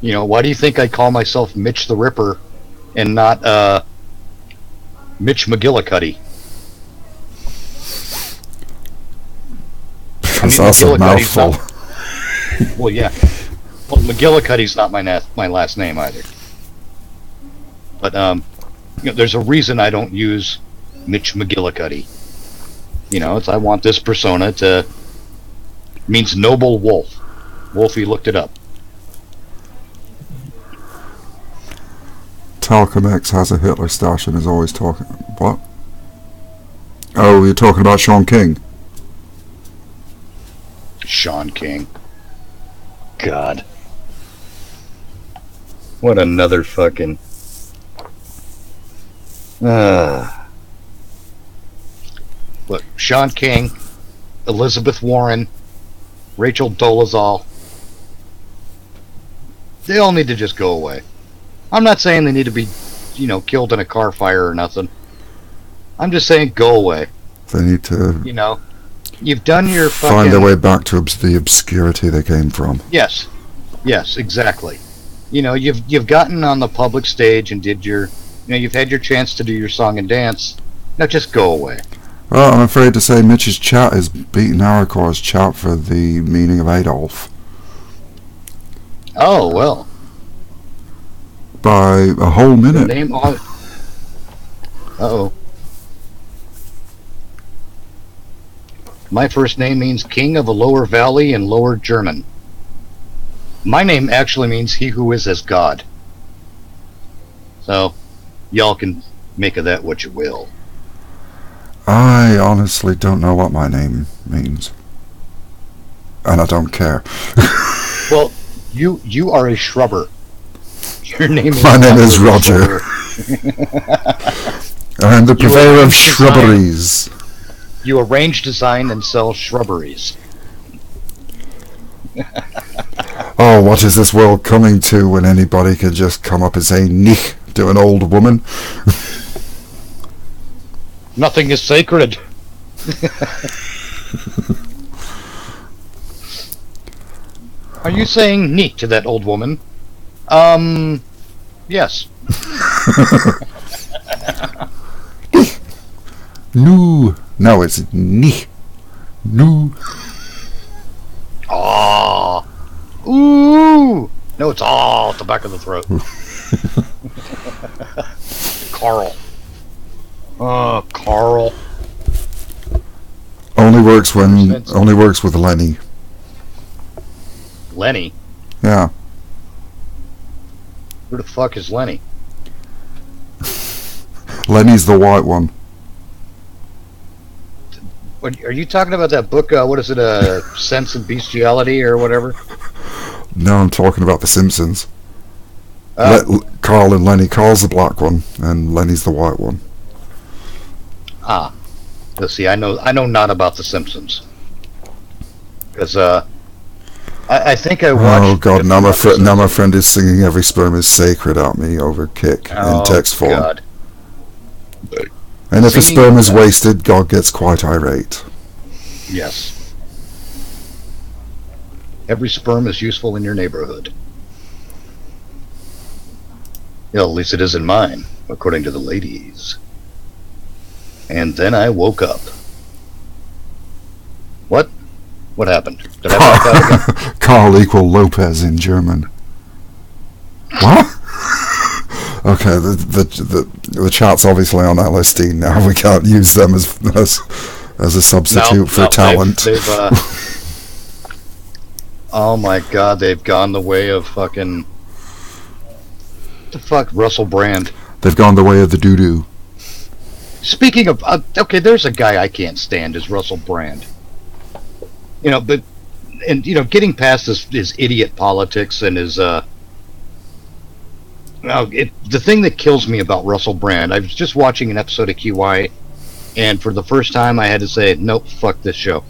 Why do you think I call myself Mitch the Ripper and not Mitch McGillicuddy? Because that's a mouthful. Well, yeah. Well, McGillicuddy's not my last name either. But there's a reason I don't use Mitch McGillicuddy. It's I want this persona to means noble wolf. Wolfie looked it up. Talcum X has a Hitler stash and is always talking. What? Oh, you're talking about Sean King. Sean King. God. What another fucking... Look, Sean King, Elizabeth Warren, Rachel Dolezal, they all need to just go away. I'm not saying they need to be, killed in a car fire or nothing. I'm just saying go away. They need to... You've done your fucking... Find their way back to the obscurity they came from. Yes. Yes, exactly. You've gotten on the public stage and did your... you've had your chance to do your song and dance. Now just go away. Well, I'm afraid to say Mitch's chat is beating Arakor's chat for the meaning of Adolf. Oh, well. By a whole minute. The name on... Uh-oh. My first name means King of a Lower Valley in Lower German. My name actually means He Who Is as God. So, y'all can make of that what you will. I honestly don't know what my name means. And I don't care. Well, you are a shrubber. Your name is... My name is Roger. I'm the purveyor of shrubberies. You arrange, design, and sell shrubberies. Oh, what is this world coming to when anybody can just come up and say "nicht" to an old woman? Nothing is sacred. Are you saying "nicht" to that old woman? Yes. No, it's "nicht." No. Ah. Ooh. No, it's all at the back of the throat. Carl. Carl. Only works with Lenny. Lenny? Yeah. Who the fuck is Lenny? Lenny's the white one. What, are you talking about that book, what is it, Sense of Bestiality or whatever? No, I'm talking about The Simpsons. Carl and Lenny. Carl's the black one, and Lenny's the white one. Ah. Let's see, I know not about The Simpsons. Because, I think I watched... Oh, God, now my friend is singing "Every Sperm is Sacred" at me over Kick in text form. God. And if a sperm is wasted, God gets quite irate. Yes. Every sperm is useful in your neighborhood. Yeah, at least it is in mine, according to the ladies. And then I woke up. What? What happened? Did I black out again? Carl equal Lopez in German. What? Okay, the chat's obviously on LSD now. We can't use them as a substitute for talent. Oh my God, they've gone the way of fucking... the fuck, Russell Brand. They've gone the way of the doo-doo. Speaking of... okay, there's a guy I can't stand, is Russell Brand. But... and, getting past his idiot politics and his, the thing that kills me about Russell Brand, I was just watching an episode of QI, and for the first time I had to say, nope, fuck this show.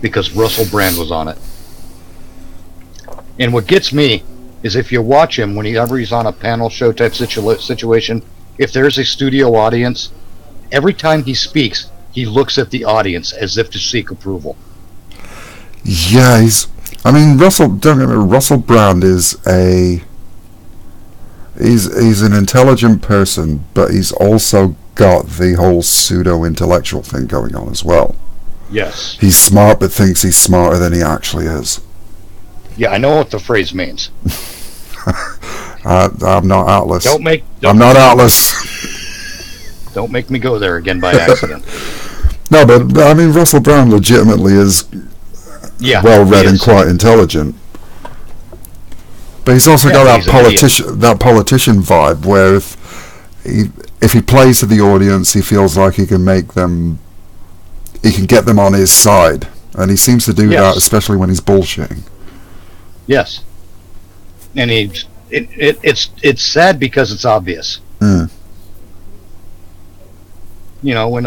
Because Russell Brand was on it. And what gets me is if you watch him whenever he's on a panel show type situation, if there's a studio audience, every time he speaks, he looks at the audience as if to seek approval. Yeah, Russell Brand is he's an intelligent person, but he's also got the whole pseudo-intellectual thing going on as well. Yes. He's smart, but thinks he's smarter than he actually is. Yeah, I know what the phrase means. I'm not Atlas. I'm not Atlas. Don't make me go there again by accident. No, but Russell Brand legitimately is well-read and quite intelligent. But he's also got that politician vibe, where if he plays to the audience, he feels like he can get them on his side, and he seems to do that, especially when he's bullshitting. Yes, and it's sad because it's obvious. Mm. You know, when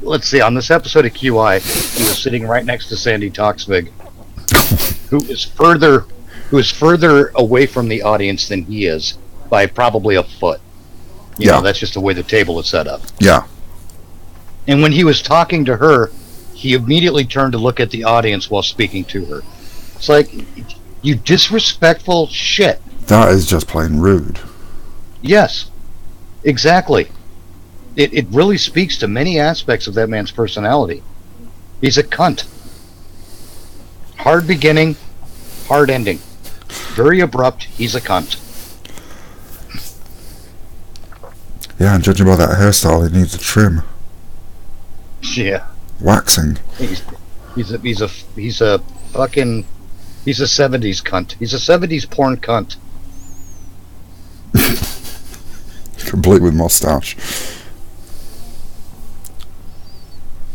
let's see, on this episode of QI, he was sitting right next to Sandy Toksvig, who is further away from the audience than he is by probably a foot. You know, that's just the way the table is set up. Yeah. And when he was talking to her, he immediately turned to look at the audience while speaking to her. It's like, you disrespectful shit. That is just plain rude. Yes, exactly. It really speaks to many aspects of that man's personality. He's a cunt. Hard beginning, hard ending. Very abrupt, he's a cunt. Yeah, and judging by that hairstyle, he needs a trim. Yeah. Waxing. He's a 70s cunt. He's a 70s porn cunt. Complete with mustache.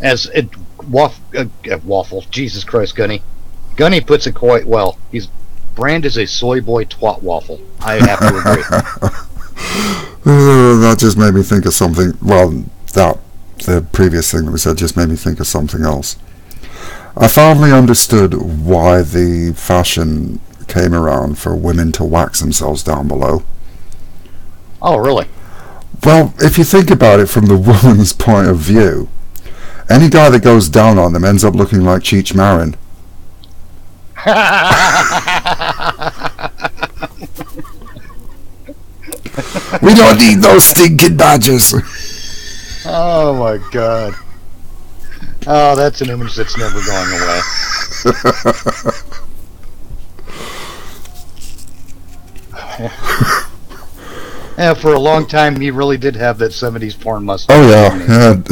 As Waffle, Jesus Christ, Gunny puts it quite well. Brand is a soy boy twat waffle. I have to agree. That just made me think of something. Well, the previous thing that we said just made me think of something else. I finally understood why the fashion came around for women to wax themselves down below. Oh, really? Well, if you think about it from the woman's point of view, any guy that goes down on them ends up looking like Cheech Marin. We don't need those stinking badgers. Oh my god. Oh, that's an image that's never going away. Yeah, for a long time he really did have that 70s porn mustache. Oh yeah.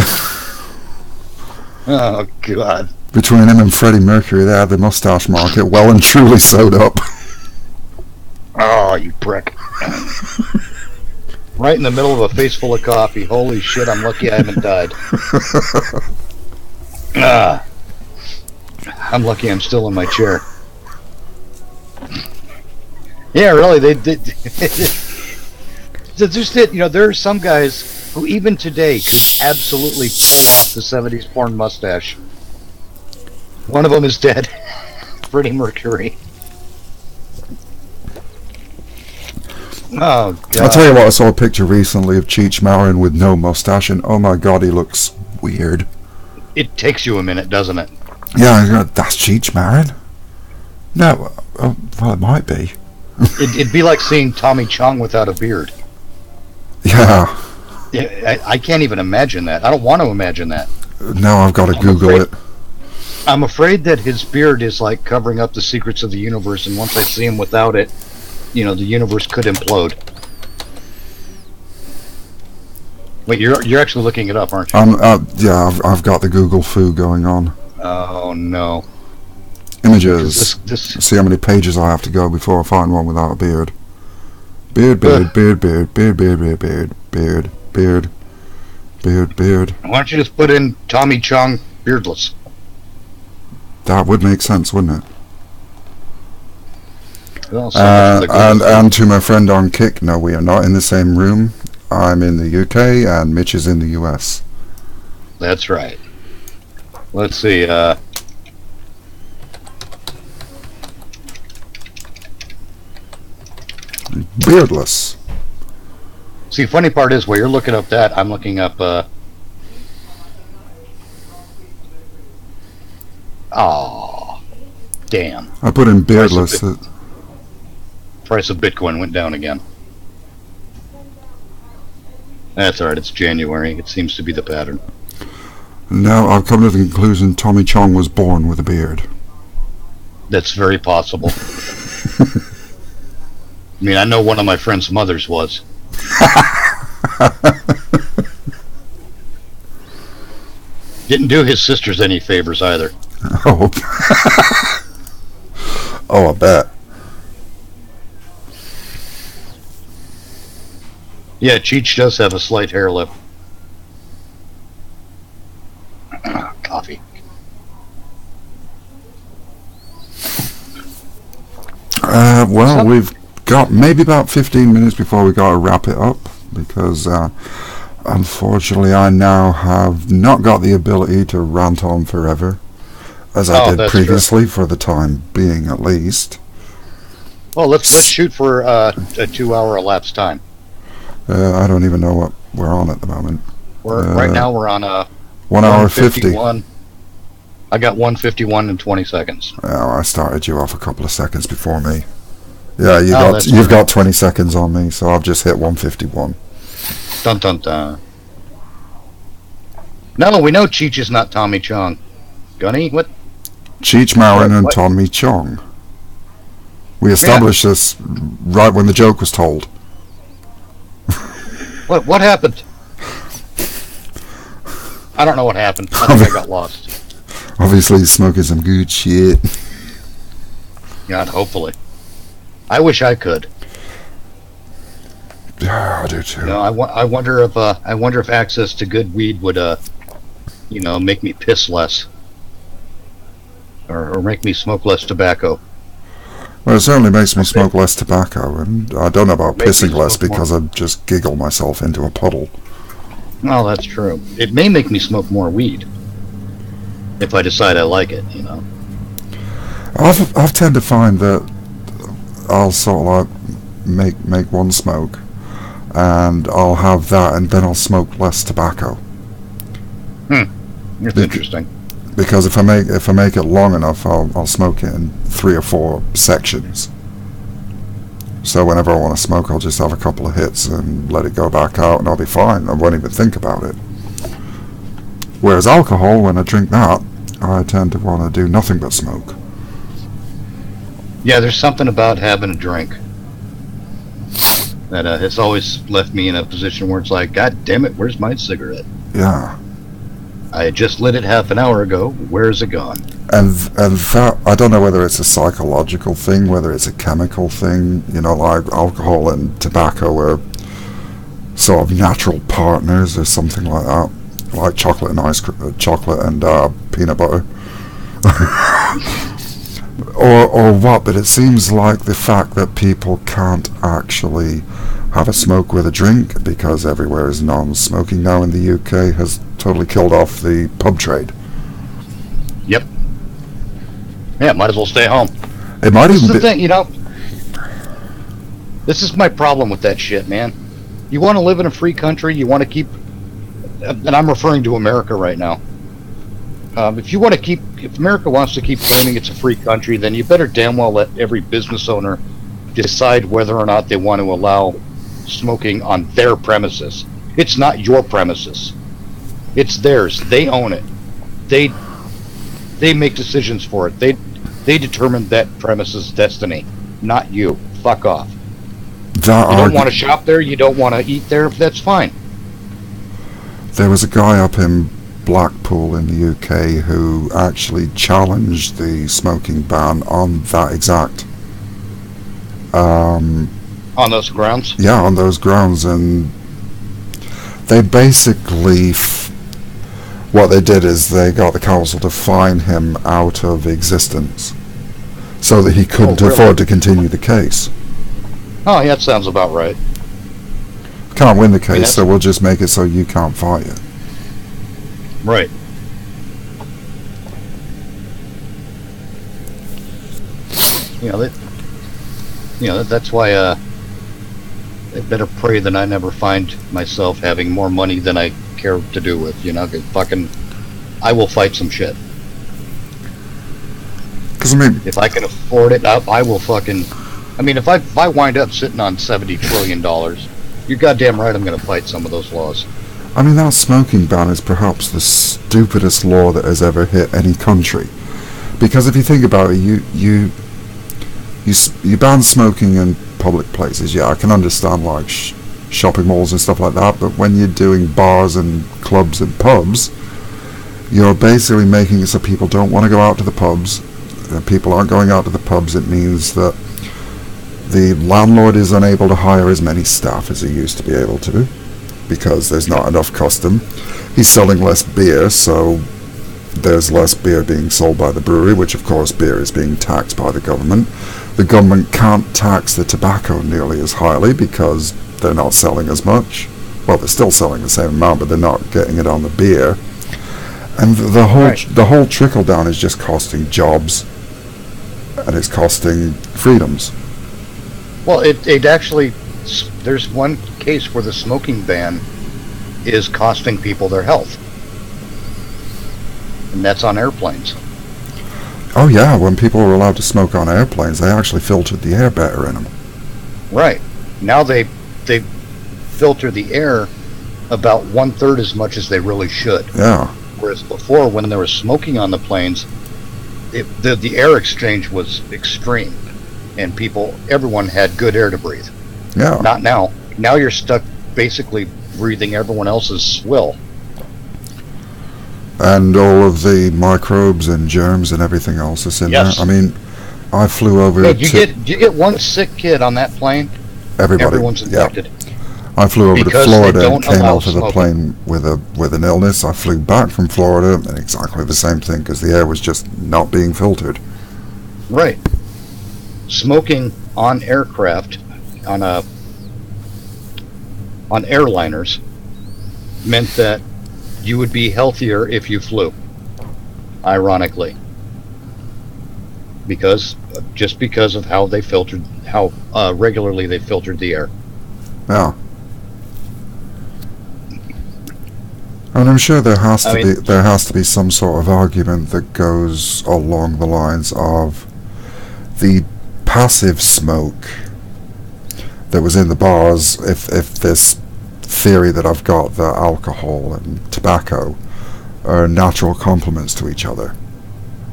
Oh god. Between him and Freddie Mercury, they had the mustache market well and truly sewed up. Oh, you prick. Right in the middle of a face full of coffee. Holy shit, I'm lucky I haven't died. I'm lucky I'm still in my chair. Yeah, really, they did. Just it, there are some guys who even today could absolutely pull off the 70s porn mustache. One of them is dead. Freddie Mercury. Oh, God. I'll tell you what, I saw a picture recently of Cheech Marin with no mustache, and oh my god, he looks weird. It takes you a minute, doesn't it? Yeah, that's Cheech Marin? No, well, it might be. It'd be like seeing Tommy Chong without a beard. Yeah. I can't even imagine that. I don't want to imagine that. Now I've got to Google it. I'm afraid that his beard is like covering up the secrets of the universe, and once I see him without it, the universe could implode. Wait, you're actually looking it up, aren't you? Yeah, I've got the Google foo going on. Oh no. Images. Let's see how many pages I have to go before I find one without a beard. Beard. Why don't you just put in Tommy Chong beardless? That would make sense, wouldn't it? Well, and to my friend on Kick, no, we are not in the same room. I'm in the UK and Mitch is in the US. That's right. Let's see. Beardless. See, funny part is, while you're looking up that, I'm looking up, oh, damn. I put in beardless. Price of Bitcoin went down again. That's alright, it's January. It seems to be the pattern. Now I've come to the conclusion Tommy Chong was born with a beard. That's very possible. I mean, I know one of my friend's mothers was. Didn't do his sisters any favors either. Oh, oh, I bet. Yeah, Cheech does have a slight hair lip. Coffee. Well, we've got maybe about 15 minutes before we got to wrap it up, because unfortunately I now have not got the ability to rant on forever, as I did previously, for the time being at least. Well, let's shoot for a 2-hour elapsed time. I don't even know what we're on at the moment. Right now we're on 1 hour 50. I got 1:51 and 20 seconds. Oh, I started you off a couple of seconds before me. Yeah, you've got 20 seconds on me, so I've just hit 1:51. Dun dun dun. No, we know Cheech is not Tommy Chong. Gunny, what? Cheech Marin and Tommy Chong. We established this right when the joke was told. What happened? I don't know what happened. I think I got lost. Obviously, he's smoking some good shit. God, hopefully. I wish I could. Yeah, I do too. You know, I wonder if access to good weed would make me piss less, or make me smoke less tobacco. Well, it certainly makes me smoke less tobacco, and I don't know about pissing less because I just giggle myself into a puddle. Oh, that's true. It may make me smoke more weed if I decide I like it. You know. I've tend to find that I'll sort of like make one smoke, and I'll have that, and then I'll smoke less tobacco. That's interesting. Because if I make it long enough, I'll smoke it in 3 or 4 sections. So whenever I want to smoke, I'll just have a couple of hits and let it go back out, and I'll be fine. I won't even think about it. Whereas alcohol, when I drink that, I tend to want to do nothing but smoke. Yeah, there's something about having a drink that has always left me in a position where it's like, God damn it, where's my cigarette? Yeah. I just lit it half an hour ago. Where's it gone? And that, I don't know whether it's a psychological thing, whether it's a chemical thing. You know, like alcohol and tobacco are sort of natural partners or something like that. Like chocolate and ice cream, chocolate and peanut butter. or what, but it seems like the fact that people can't actually have a smoke with a drink, because everywhere is non-smoking now in the UK, has totally killed off the pub trade. Yep. Yeah, might as well stay home. It might This even is the be... thing, you know. This is my problem with that shit, man. You want to live in a free country, you want to keep... And I'm referring to America right now. If America wants to keep claiming it's a free country, then you better damn well let every business owner decide whether or not they want to allow smoking on their premises. It's not your premises. It's theirs. They own it. They make decisions for it. They determine that premise's destiny, not you. Fuck off. You don't want to shop there, you don't want to eat there, that's fine. There was a guy up in Blackpool in the UK who actually challenged the smoking ban on that exact on those grounds? Yeah, on those grounds, and they basically what they did is they got the council to fine him out of existence so that he couldn't afford to continue the case. Oh, yeah, that sounds about right. Can't win the case, so we'll just make it so you can't fight it. Right. That's why I better pray that I never find myself having more money than I care to do with, 'cause fucking, I will fight some shit. Because, I mean... If I can afford it, I will fucking... I mean, if I wind up sitting on $70 trillion, you're goddamn right I'm going to fight some of those laws. I mean, that smoking ban is perhaps the stupidest law that has ever hit any country. Because if you think about it, you ban smoking in public places. Yeah, I can understand, like, shopping malls and stuff like that, but when you're doing bars and clubs and pubs, you're basically making it so people don't want to go out to the pubs. People aren't going out to the pubs. It means that the landlord is unable to hire as many staff as he used to be able to, because there's not enough custom. He's selling less beer, so there's less beer being sold by the brewery, which of course beer is being taxed by the government. The government can't tax the tobacco nearly as highly because they're not selling as much. Well, they're still selling the same amount, but they're not getting it on the beer. And the whole trickle down is just costing jobs, and it's costing freedoms. Well, it actually, there's one case where the smoking ban is costing people their health. And that's on airplanes. Oh yeah, when people were allowed to smoke on airplanes, they actually filtered the air better in them. Right. Now they filter the air about 1/3 as much as they really should. Yeah. Whereas before, when there was smoking on the planes, the air exchange was extreme, and everyone had good air to breathe. Yeah. Not now. Now you're stuck basically breathing everyone else's swill. And all of the microbes and germs and everything else that's in there. I mean, I flew over you get one sick kid on that plane, everyone's infected. Yeah. I flew over because to Florida and came off of the plane with an illness. I flew back from Florida and exactly the same thing, because the air was just not being filtered. Right. Smoking on aircraft, on airliners, meant that you would be healthier if you flew. Ironically, because of how regularly they filtered the air. Yeah. And I'm sure there has to be some sort of argument that goes along the lines of the passive smoke that was in the bars. If this theory that I've got that alcohol and tobacco are natural complements to each other,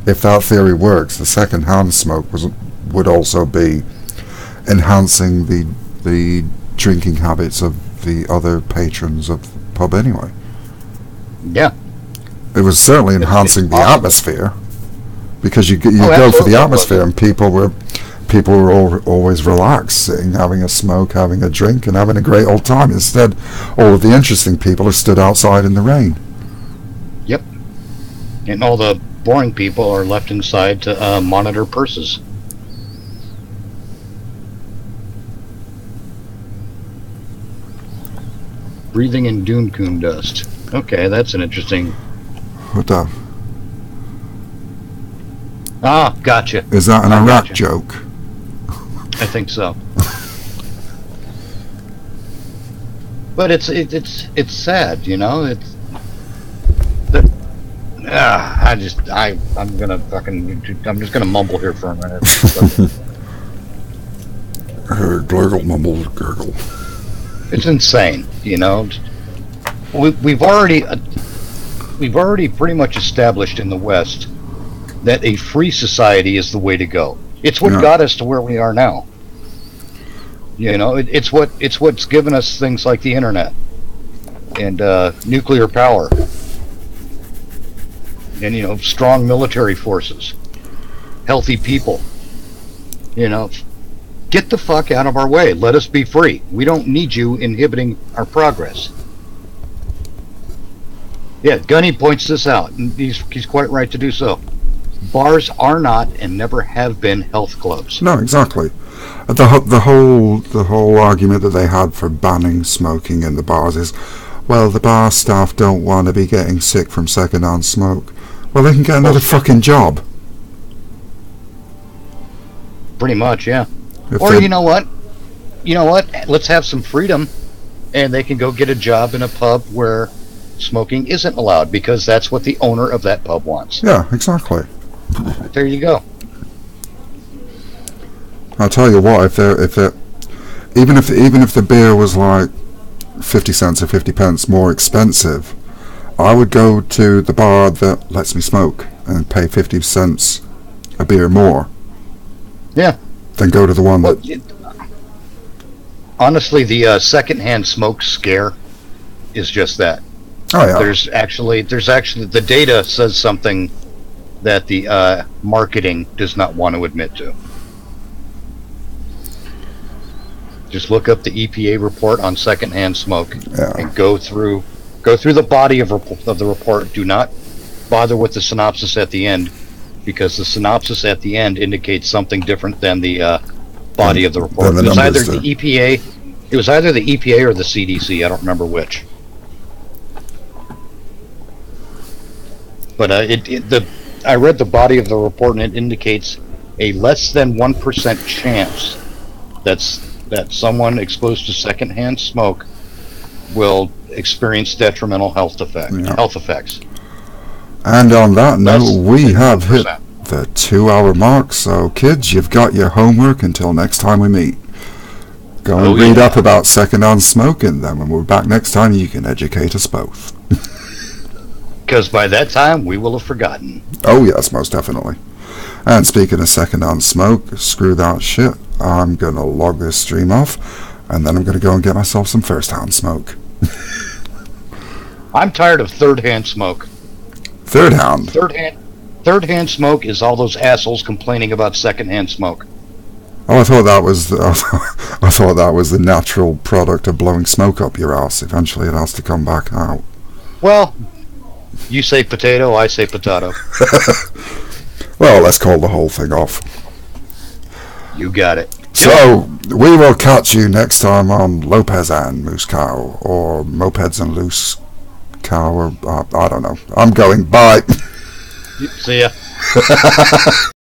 if that theory works, the second-hand smoke would also be enhancing the drinking habits of the other patrons of the pub anyway. Yeah. It was certainly enhancing the atmosphere, because you go for the atmosphere, and people were always relaxed, sitting, having a smoke, having a drink, and having a great old time. Instead, all of the interesting people are stood outside in the rain. Yep. And all the boring people are left inside to monitor purses. Breathing in dune coon dust. Okay, that's an interesting... What the... Ah, gotcha. Is that an Iraq joke? I think so. But it's sad, It's I'm just gonna mumble here for a minute. Glurgle, mumble, gurgle. It's insane, We've already pretty much established in the West that a free society is the way to go. It's what got us to where we are now. It's what's given us things like the internet and nuclear power and strong military forces, healthy people. Get the fuck out of our way. Let us be free. We don't need you inhibiting our progress. Yeah, Gunny points this out, and he's quite right to do so. Bars are not and never have been health clubs. No, exactly. The whole argument that they had for banning smoking in the bars is, well, the bar staff don't want to be getting sick from second-hand smoke. Well, they can get another fucking job. Pretty much, yeah. Or you know what? you know what? Let's have some freedom, and they can go get a job in a pub where smoking isn't allowed because that's what the owner of that pub wants. Yeah, exactly. There you go. I'll tell you what, even if the beer was like 50 cents or 50 pence more expensive, I would go to the bar that lets me smoke and pay 50 cents a beer more. Yeah. Than go to the one that. Honestly, the secondhand smoke scare is just that. Oh yeah. There's actually the data says something that the marketing does not want to admit to. Just look up the EPA report on secondhand smoke and go through the body of the report. Do not bother with the synopsis at the end, because the synopsis at the end indicates something different than the body of the report. It was either the EPA. It was either the EPA or the CDC. I don't remember which. But I read the body of the report, and it indicates a less than 1% chance that someone exposed to secondhand smoke will experience detrimental health effects. And on that note, we have hit the 2-hour mark, so kids, you've got your homework until next time we meet. Go and read up about secondhand smoke, and then when we're back next time, you can educate us both. Because by that time, we will have forgotten. Oh yes, most definitely. And speaking of secondhand smoke, screw that shit. I'm going to log this stream off, and then I'm going to go and get myself some first-hand smoke. I'm tired of third-hand smoke. Third-hand? Third-hand smoke is all those assholes complaining about second-hand smoke. Oh, I thought that was the natural product of blowing smoke up your ass. Eventually it has to come back out. Well, you say potato, I say potato. Well, let's call the whole thing off. You got it. So, we will catch you next time on Lopez and Moosecow, or Mopeds and Loose Cow, or I don't know. I'm going. Bye. See ya.